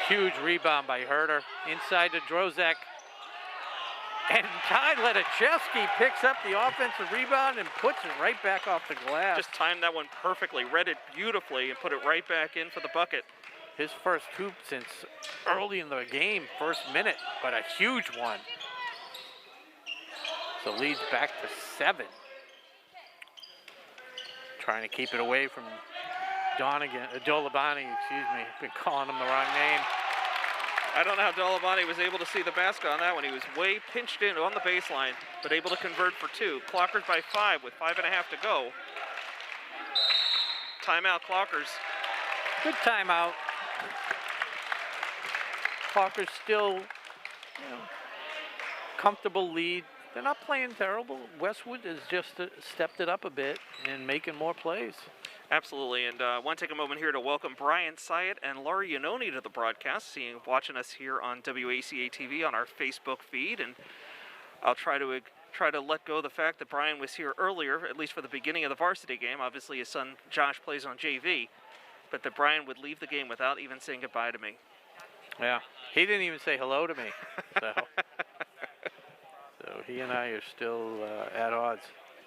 Huge rebound by Herder. Inside to Drozek. And Ty Ledachevsky picks up the offensive rebound and puts it right back off the glass. Just timed that one perfectly, read it beautifully, and put it right back in for the bucket. His first hoop since early in the game, first minute, but a huge one. So leads back to 7. Trying to keep it away from Donegan, Dolabani, excuse me. Been calling him the wrong name. I don't know how Dolomani was able to see the basket on that one. He was way pinched in on the baseline, but able to convert for 2. Clockers by 5 with 5.5 to go. Timeout, Clockers. Good timeout. Clockers still, comfortable lead. They're not playing terrible. Westwood has just stepped it up a bit and making more plays. Absolutely, and I want to take a moment here to welcome Brian Syatt and Laurie Iannone to the broadcast, watching us here on WACA-TV on our Facebook feed, and I'll try to let go of the fact that Brian was here earlier, at least for the beginning of the varsity game. Obviously, his son Josh plays on JV, but that Brian would leave the game without even saying goodbye to me. Yeah, he didn't even say hello to me, so he and I are still at odds.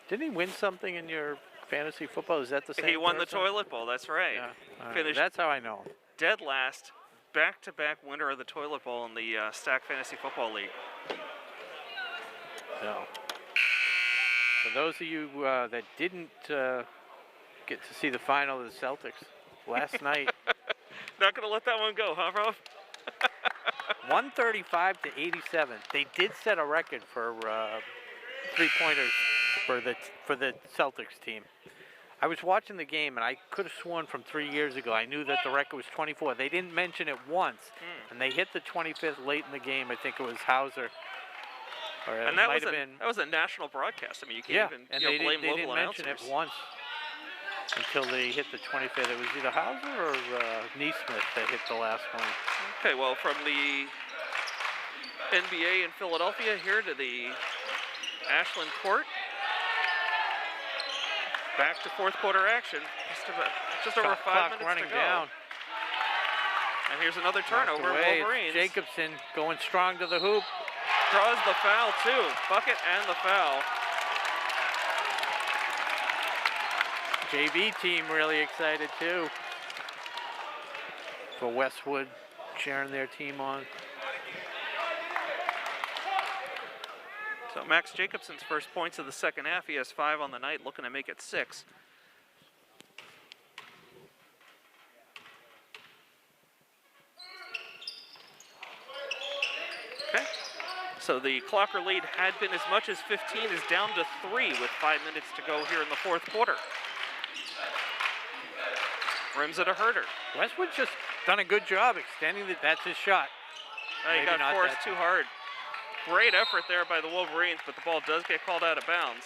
Didn't he win something in your fantasy football? Is that the same He won person? the toilet bowl, that's right. Yeah. Finished That's how I know him. dead last, back-to-back winner of the toilet bowl in the Stack Fantasy Football League. So, for those of you that didn't get to see the final of the Celtics last night, Not going to let that one go, huh, Rob? 135 to 87. They did set a record for three-pointers for the Celtics team. I was watching the game, and I could have sworn from 3 years ago I knew that the record was 24. They didn't mention it once, and they hit the 25th late in the game. I think it was Hauser. Or And that was a national broadcast. I mean, you can't even and blame they local didn't announcers. mention it once until they hit the 25th. It was either Hauser or Neesmith that hit the last one. Okay, well, from the NBA in Philadelphia here to the Ashland court. Back to fourth quarter action. Just over 5 minutes running to go. down. And here's another turnover. Away. Wolverines. Jacobson going strong to the hoop. Draws the foul, too. Bucket and the foul. JV team really excited, too. For Westwood cheering their team on. So Max Jacobson's first points of the second half. He has 5 on the night, looking to make it 6. Okay. So the Clocker lead had been as much as 15, is down to 3 with 5 minutes to go here in the fourth quarter. Rims it a herder. Westwood's just done a good job extending that's his shot. He Maybe got not forced that too hard. Great effort there by the Wolverines, but the ball does get called out of bounds.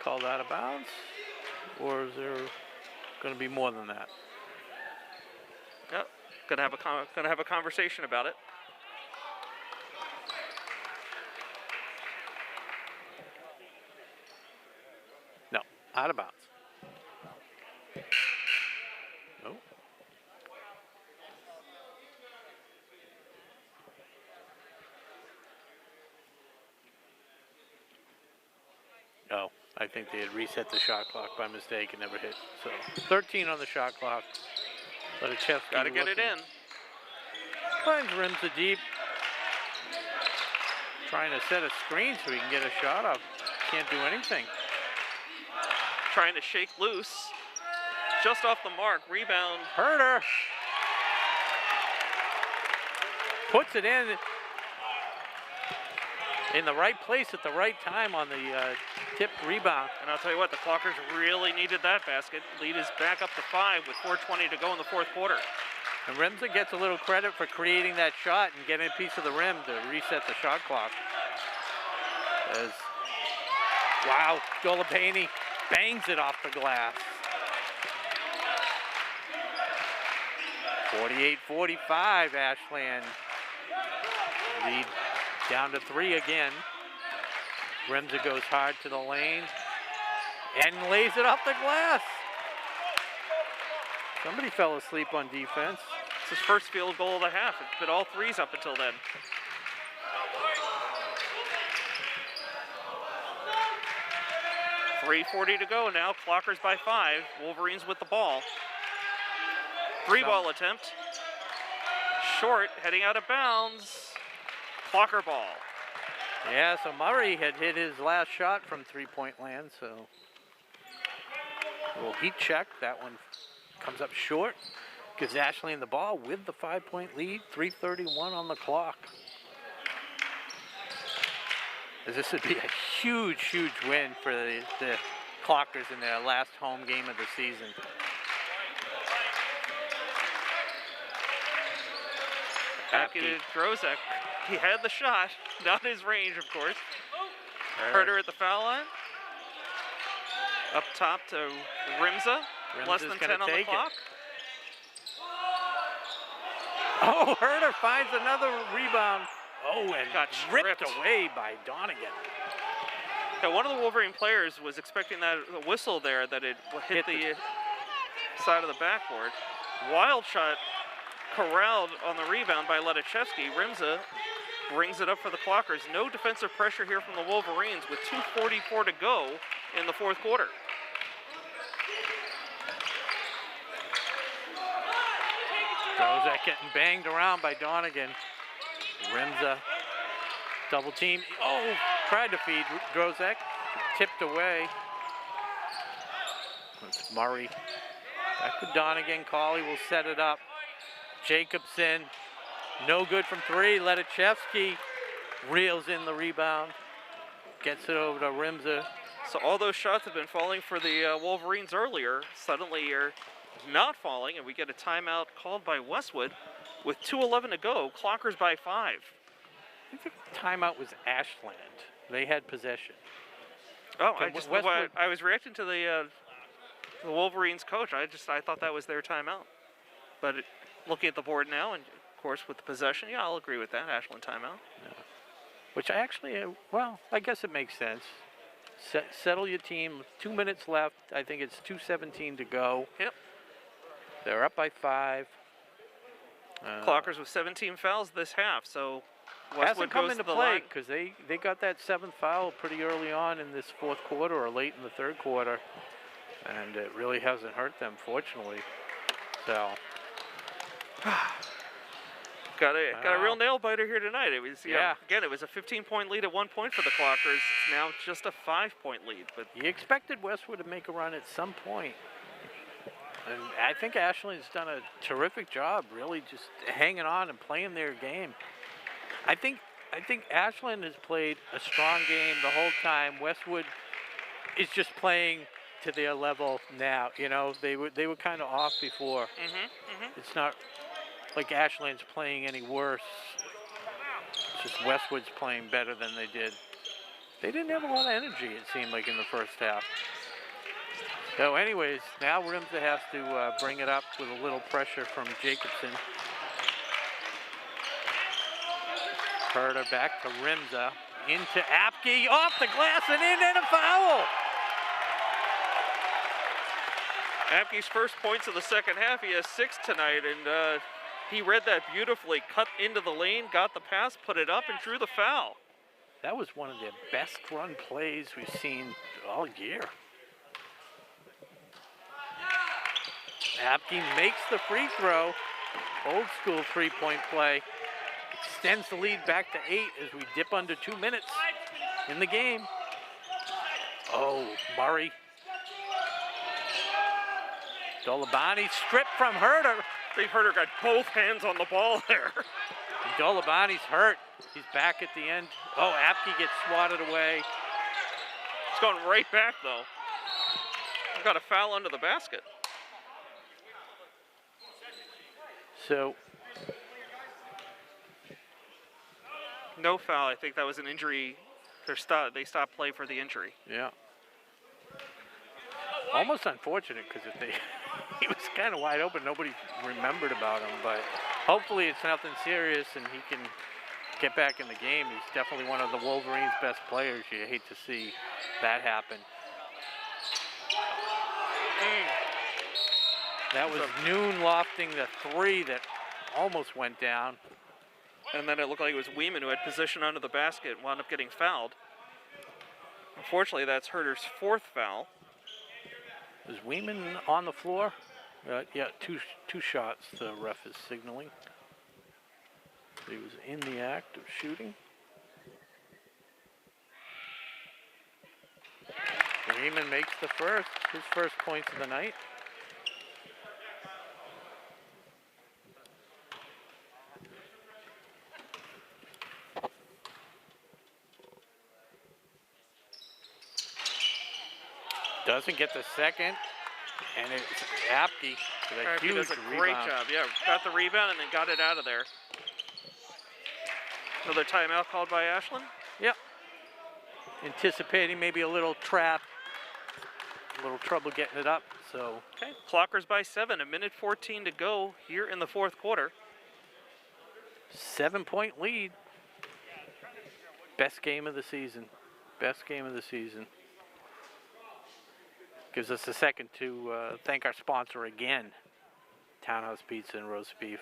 Called out of bounds? Or is there going to be more than that? Yep. Gonna have a conversation about it. No, out of bounds. No. Oh, I think they had reset the shot clock by mistake and never hit. So 13 on the shot clock. But a chest. Got to get it in. Finds rims it deep. Trying to set a screen so he can get a shot up. Can't do anything. Trying to shake loose. Just off the mark. Rebound. Herder. Puts it in the right place at the right time on the tipped rebound. And I'll tell you what, the Clockers really needed that basket. Lead is back up to 5 with 4:20 to go in the fourth quarter. And Remza gets a little credit for creating that shot and getting a piece of the rim to reset the shot clock. Wow, Dolopani bangs it off the glass. 48-45, Ashland. Lead down to 3 again. Remza goes hard to the lane and lays it off the glass. Somebody fell asleep on defense. It's his first field goal of the half. It's been all 3s up until then. .340 to go now. Clockers by 5. Wolverines with the ball. 3-ball attempt. Short, heading out of bounds. Clocker ball. Yeah, so Murray had hit his last shot from three-point land, so a little heat check. That one comes up short. Gives Ashland the ball with the 5-point lead, 3:31 on the clock. As this would be a huge, huge win for the Clockers in their last home game of the season. Back to Drozek. He had the shot, not his range, of course. Herter at the foul line. Up top to Rimza. Less than 10 on the clock. Oh, Herter finds another rebound. Oh, and got ripped away by Donegan. Now, one of the Wolverine players was expecting that whistle there, that it hit the side of the backboard. Wild shot corralled on the rebound by Ledachevsky. Rimza brings it up for the Clockers. No defensive pressure here from the Wolverines with 2:44 to go in the fourth quarter. Drozek getting banged around by Donegan. Rimza double team. Oh, tried to feed Drozek. Tipped away. It's Murray. Back to Donegan. Colley will set it up. Jacobson. No good from three. Ledachevsky reels in the rebound. Gets it over to Rimza. So all those shots have been falling for the Wolverines earlier. Suddenly are not falling, and we get a timeout called by Westwood with 2:11 to go. Clockers by 5. I think the timeout was Ashland. They had possession. Oh, Westwood. I was reacting to the Wolverines coach. I thought that was their timeout. But looking at the board now, and of course with the possession, yeah, I'll agree with that. Ashland timeout. Yeah. Which actually, well, I guess it makes sense. Settle your team. 2 minutes left. I think it's 2:17 to go. Yep. They're up by 5. Clockers with 17 fouls this half, so Westwood hasn't come goes into to the play line. because they got that 7th foul pretty early on in this fourth quarter or late in the third quarter, and it really hasn't hurt them, fortunately. So got a real nail biter here tonight. It was yeah. Again, it was a 15-point lead at one point for the Clockers. It's now just a 5-point lead. But you expected Westwood to make a run at some point. And I think Ashland's done a terrific job, really just hanging on and playing their game. I think Ashland has played a strong game the whole time. Westwood is just playing to their level now. You know, they were kind of off before. It's not like Ashland's playing any worse. It's just Westwood's playing better than they did. They didn't have a lot of energy, it seemed like, in the first half. So anyways, now Rimza has to bring it up with a little pressure from Jacobson. Herter back to Rimza, into Apke, off the glass and in, and a foul! Apke's first points of the second half, he has 6 tonight, and he read that beautifully, cut into the lane, got the pass, put it up, and drew the foul. That was one of their best run plays we've seen all year. Apke makes the free throw. Old school 3-point play. Extends the lead back to 8 as we dip under 2 minutes in the game. Oh, Murray. Dolabani stripped from Herter. I think Herter got both hands on the ball there. And Dolabani's hurt. He's back at the end. Oh, Apke gets swatted away. It's going right back, though. Got a foul under the basket. So, no foul. I think that was an injury. They stopped play for the injury. Yeah. Almost unfortunate because he was kind of wide open. Nobody remembered about him, but hopefully it's nothing serious and he can get back in the game. He's definitely one of the Wolverines' best players. You hate to see that happen. That was Noon lofting the 3 that almost went down. And then it looked like it was Weeman who had position under the basket and wound up getting fouled. Unfortunately, that's Herter's 4th foul. Was Weeman on the floor? Yeah, two shots the ref is signaling. He was in the act of shooting. Weeman makes his first points of the night. Doesn't get the second, and it's Apke with a Apke huge does a great rebound. job. Yeah, got the rebound and then got it out of there. Another timeout called by Ashland. Yep. Anticipating maybe a little trap, a little trouble getting it up. So Okay, Clockers by 7, 1:14 to go here in the fourth quarter. 7-point lead. Best game of the season. Best game of the season. Gives us a second to thank our sponsor again, Townhouse Pizza and Roast Beef.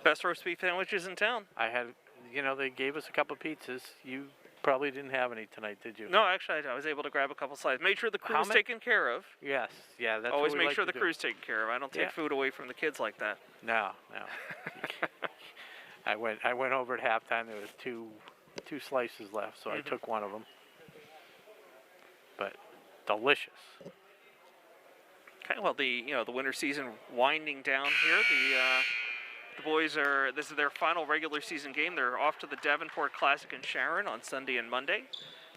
Best roast beef sandwiches in town. I had, you know, they gave us a couple pizzas. You probably didn't have any tonight, did you? No, actually, I was able to grab a couple slices. Made sure the How crew's many- taken care of. Yes, yeah, that's Always what we make like sure to the do. crew's taken care of. I don't take Yeah. food away from the kids like that. No. I went over at halftime. There was two slices left, so I took one of them. But delicious. Okay, well, the winter season winding down here. The boys this is their final regular season game. They're off to the Davenport Classic in Sharon on Sunday and Monday.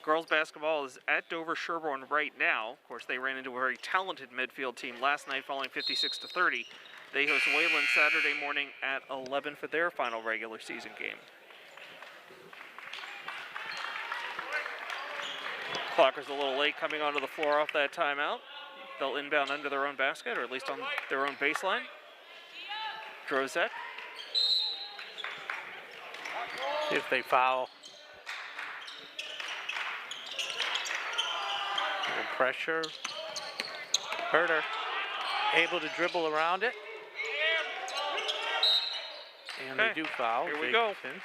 Girls basketball is at Dover Sherborne right now. Of course, they ran into a very talented midfield team last night, falling 56-30. They host Wayland Saturday morning at 11 for their final regular season game. Clockers a little late coming onto the floor off that timeout. They'll inbound under their own basket, or at least on their own baseline. Drozek. See if they foul. Little pressure. Herter able to dribble around it. And Okay, they do foul. here we go. Jacobson.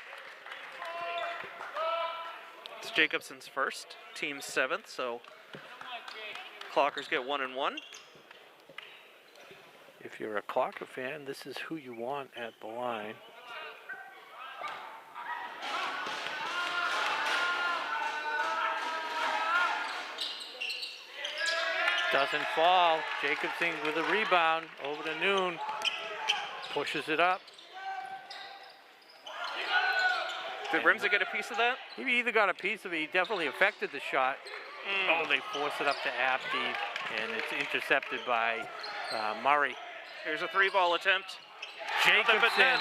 It's Jacobson's first, team 7th, so Clockers get 1 and 1. If you're a Clocker fan, this is who you want at the line. Doesn't fall. Jacobson with a rebound over to Noon. Pushes it up. Did Rimza get a piece of that? He either got a piece of it, he definitely affected the shot. Oh, they force it up to Apke, and it's intercepted by Murray. Here's a 3-ball attempt. Nothing but Jacobson. net.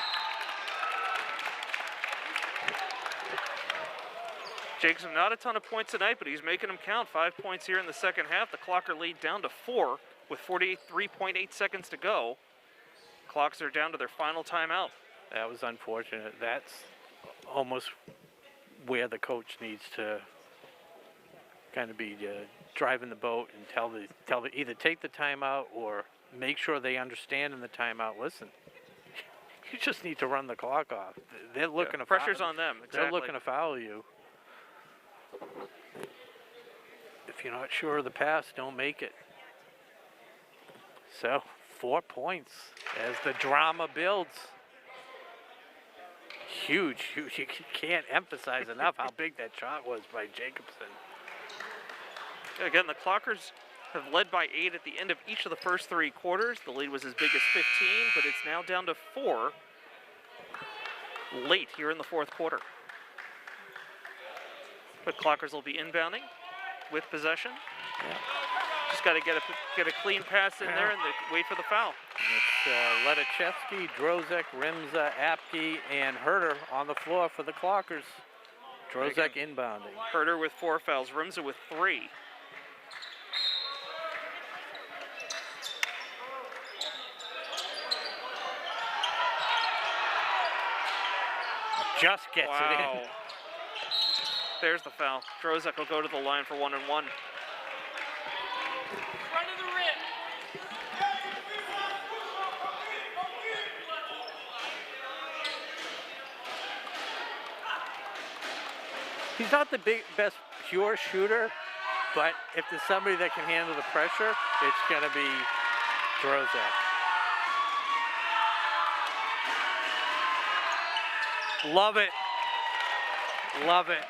Jacobson, not a ton of points tonight, but he's making them count. 5 points here in the second half. The Clocker lead down to 4 with 43.8 seconds to go. Clocks are down to their final timeout. That was unfortunate. That's almost where the coach needs to kind of be driving the boat and tell the either take the timeout or make sure they understand in the timeout. Listen, you just need to run the clock off. They're looking to pressure's foul. on them. They're Exactly. looking to foul you. If you're not sure of the pass, don't make it. So 4 points as the drama builds. Huge. You can't emphasize enough how big that shot was by Jacobson. Again, the Clockers have led by 8 at the end of each of the first 3 quarters. The lead was as big as 15, but it's now down to 4 late here in the fourth quarter. But Clockers will be inbounding with possession. Yeah. Just got to get a clean pass in there and wait for the foul. And it's Ledachevsky, Drozek, Rimza, Apke, and Herter on the floor for the Clockers. Drozek inbounding. Herter with 4 fouls, Rimza with 3. Just gets it Wow. in. There's the foul. Drozek will go to the line for 1 and 1. He's not the best pure shooter, but if there's somebody that can handle the pressure, it's going to be Drozek. Love it. Love it.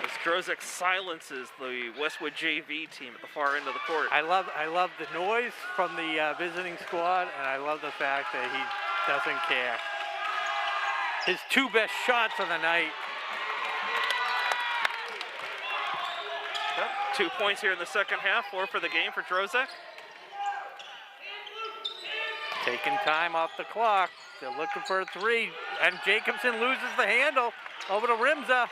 As Drozek silences the Westwood JV team at the far end of the court. I love the noise from the visiting squad, and I love the fact that he doesn't care. His 2 best shots of the night. Yep. 2 points here in the second half, 4 for the game for Drozek. Taking time off the clock. They're looking for a 3. And Jacobson loses the handle over to Rimza.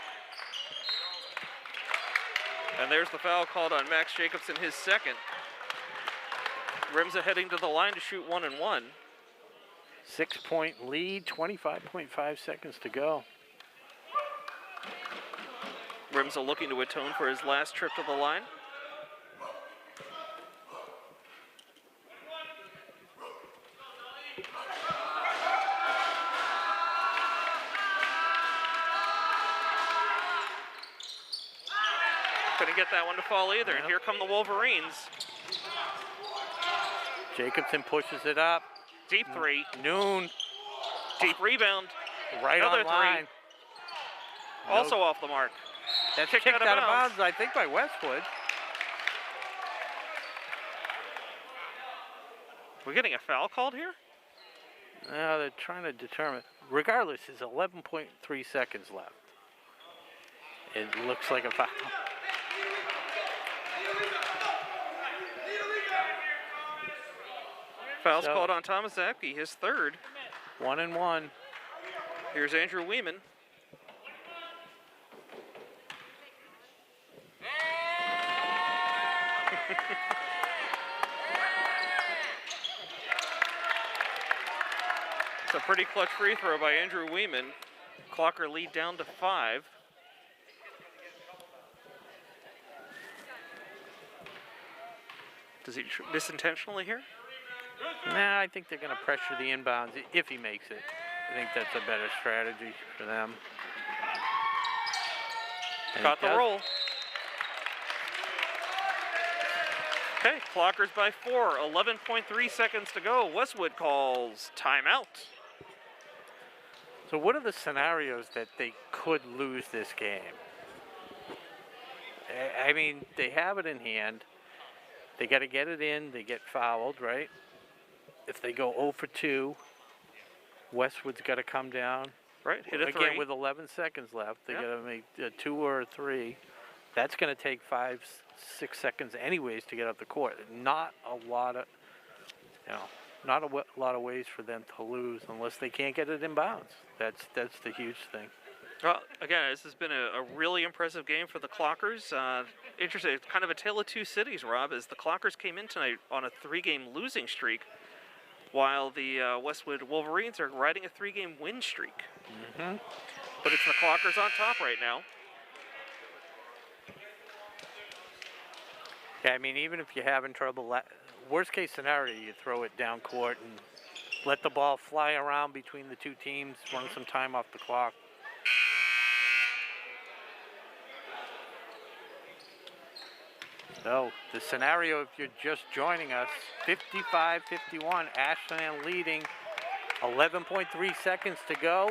And there's the foul called on Max Jacobson, his second. Rimza heading to the line to shoot 1 and 1. 6-point lead, 25.5 seconds to go. Rimza looking to atone for his last trip to the line. Couldn't get that one to fall either, and here come the Wolverines. Jacobson pushes it up. Deep 3. Noon. Deep rebound. Right Another on line. 3. Also off the mark. That's kicked out of bounds, I think, by Westwood. We're getting a foul called here? No, they're trying to determine. Regardless, there's 11.3 seconds left. It looks like a foul. Foul's called on Thomas Zapke, his third. 1 and 1. Here's Andrew Weeman. It's a pretty clutch free throw by Andrew Weeman. Clocker lead down to 5. Does he miss intentionally here? Nah, I think they're going to pressure the inbounds if he makes it. I think that's a better strategy for them. And Caught the roll. Okay, Clockers by 4. 11.3 seconds to go. Westwood calls timeout. So what are the scenarios that they could lose this game? I mean, they have it in hand. They got to get it in. They get fouled, right? If they go 0 for 2, Westwood's got to come down. Right, hit a 3. Again, with 11 seconds left, they got to make a 2 or a 3. That's going to take 5, 6 seconds anyways to get up the court. Not a lot of, not a lot of ways for them to lose unless they can't get it in bounds. That's the huge thing. Well, again, this has been a really impressive game for the Clockers. Interesting, it's kind of a tale of two cities, Rob, as the Clockers came in tonight on a 3-game losing streak, while the Westwood Wolverines are riding a 3-game win streak. Mm-hmm. But it's the Clockers on top right now. Yeah, I mean, even if you're having trouble, worst case scenario, you throw it down court and let the ball fly around between the two teams, run some time off the clock. So the scenario, if you're just joining us, 55-51, Ashland leading, 11.3 seconds to go.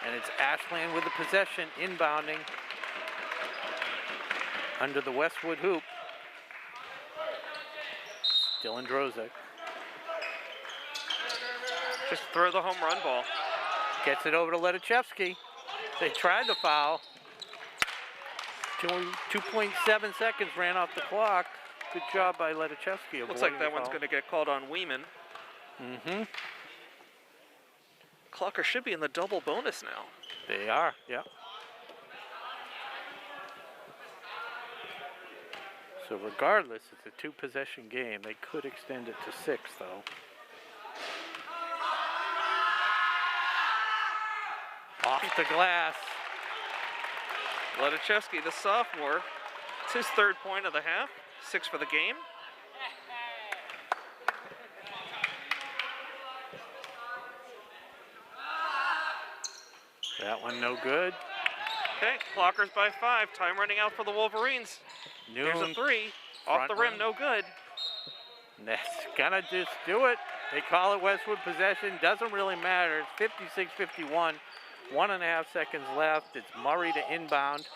And it's Ashland with the possession, inbounding under the Westwood hoop. Dylan Drozek. Just throw the home run ball. Gets it over to Ledachevsky. They tried to foul. 2.7 seconds ran off the clock. Good job by Ledachevsky. Looks like that one's going to get called on Weeman. Mm-hmm. Clocker should be in the double bonus now. They are, yeah. So regardless, it's a 2-possession game. They could extend it to 6, though. Off the glass. Ledachevsky, the sophomore, it's his 3rd point of the half, 6 for the game. That one no good. Okay, Clockers by 5. Time running out for the Wolverines. There's a 3. Off the rim, no good. That's gonna just do it. They call it Westwood possession. Doesn't really matter. It's 56-51. 1.5 seconds left. It's Murray to inbound.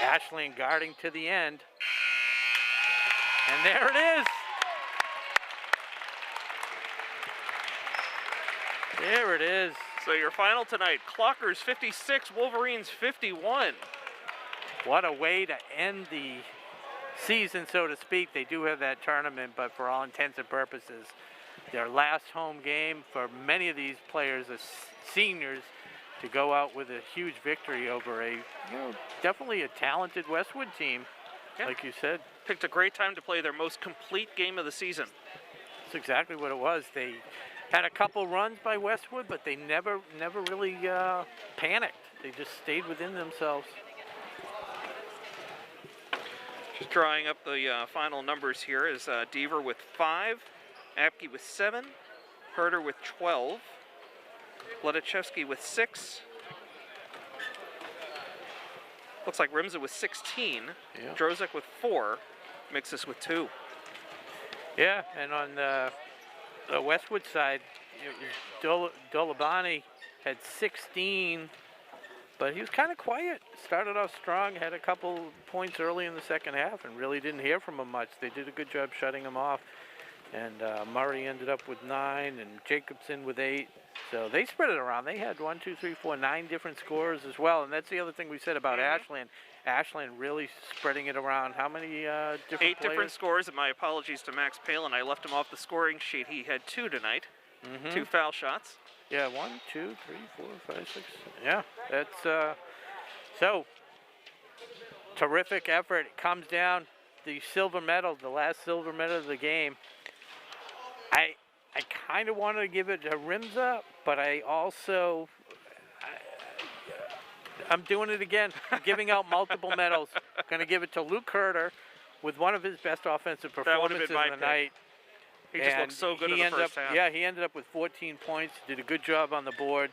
Ashland guarding to the end. And there it is. There it is. So your final tonight, Clockers 56, Wolverines 51. What a way to end the season, so to speak. They do have that tournament, but for all intents and purposes, their last home game for many of these players as seniors to go out with a huge victory over a, definitely a talented Westwood team, like you said. Picked a great time to play their most complete game of the season. That's exactly what it was. They had a couple runs by Westwood, but they never really panicked. They just stayed within themselves. Just drawing up the final numbers here is Deaver with 5, Apke with 7, Herder with 12, Ledachevsky with 6. Looks like Rimza with 16, Drozek with 4, Mixus with 2. Yeah, and on the Westwood side, Dolabani had 16, but he was kind of quiet. Started off strong, had a couple points early in the second half, and really didn't hear from him much. They did a good job shutting him off. And Murray ended up with 9, and Jacobson with 8. So they spread it around. They had 9 different scorers as well. And that's the other thing we said about Ashland. Ashland really spreading it around. How many different 8 players? different scores, and my apologies to Max Palin. I left him off the scoring sheet. He had 2 tonight, 2 foul shots. Yeah, 1, 2, 3, 4, 5, 6. Yeah, that's so terrific effort. It comes down the silver medal, the last silver medal of the game. I kind of wanted to give it to Rimza, but I also, I'm doing it again. I'm giving out multiple medals. Going to give it to Luke Herder with one of his best offensive performances of the night. He just looked so good in the first half. Yeah, he ended up with 14 points, did a good job on the board.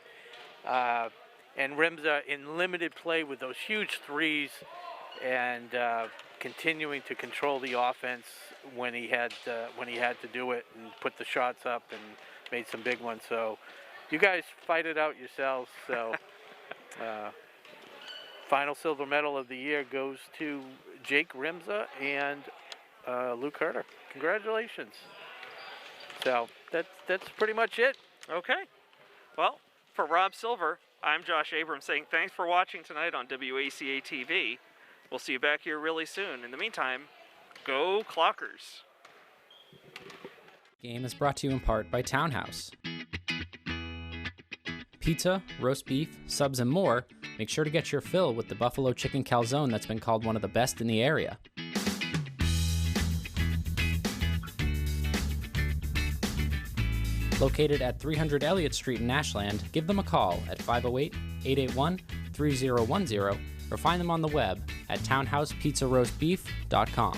And Rimza in limited play with those huge threes and continuing to control the offense when he had to do it and put the shots up and made some big ones. So you guys fight it out yourselves. So final silver medal of the year goes to Jake Rimza and Luke Herder. Congratulations. So that's pretty much it. Okay. Well, for Rob Silver, I'm Josh Abrams saying thanks for watching tonight on WACA-TV. We'll see you back here really soon. In the meantime, go Clockers. Game is brought to you in part by Townhouse. Pizza, roast beef, subs, and more. Make sure to get your fill with the buffalo chicken calzone that's been called one of the best in the area. Located at 300 Elliott Street in Ashland, give them a call at 508-881-3010 or find them on the web at townhousepizzaroastbeef.com.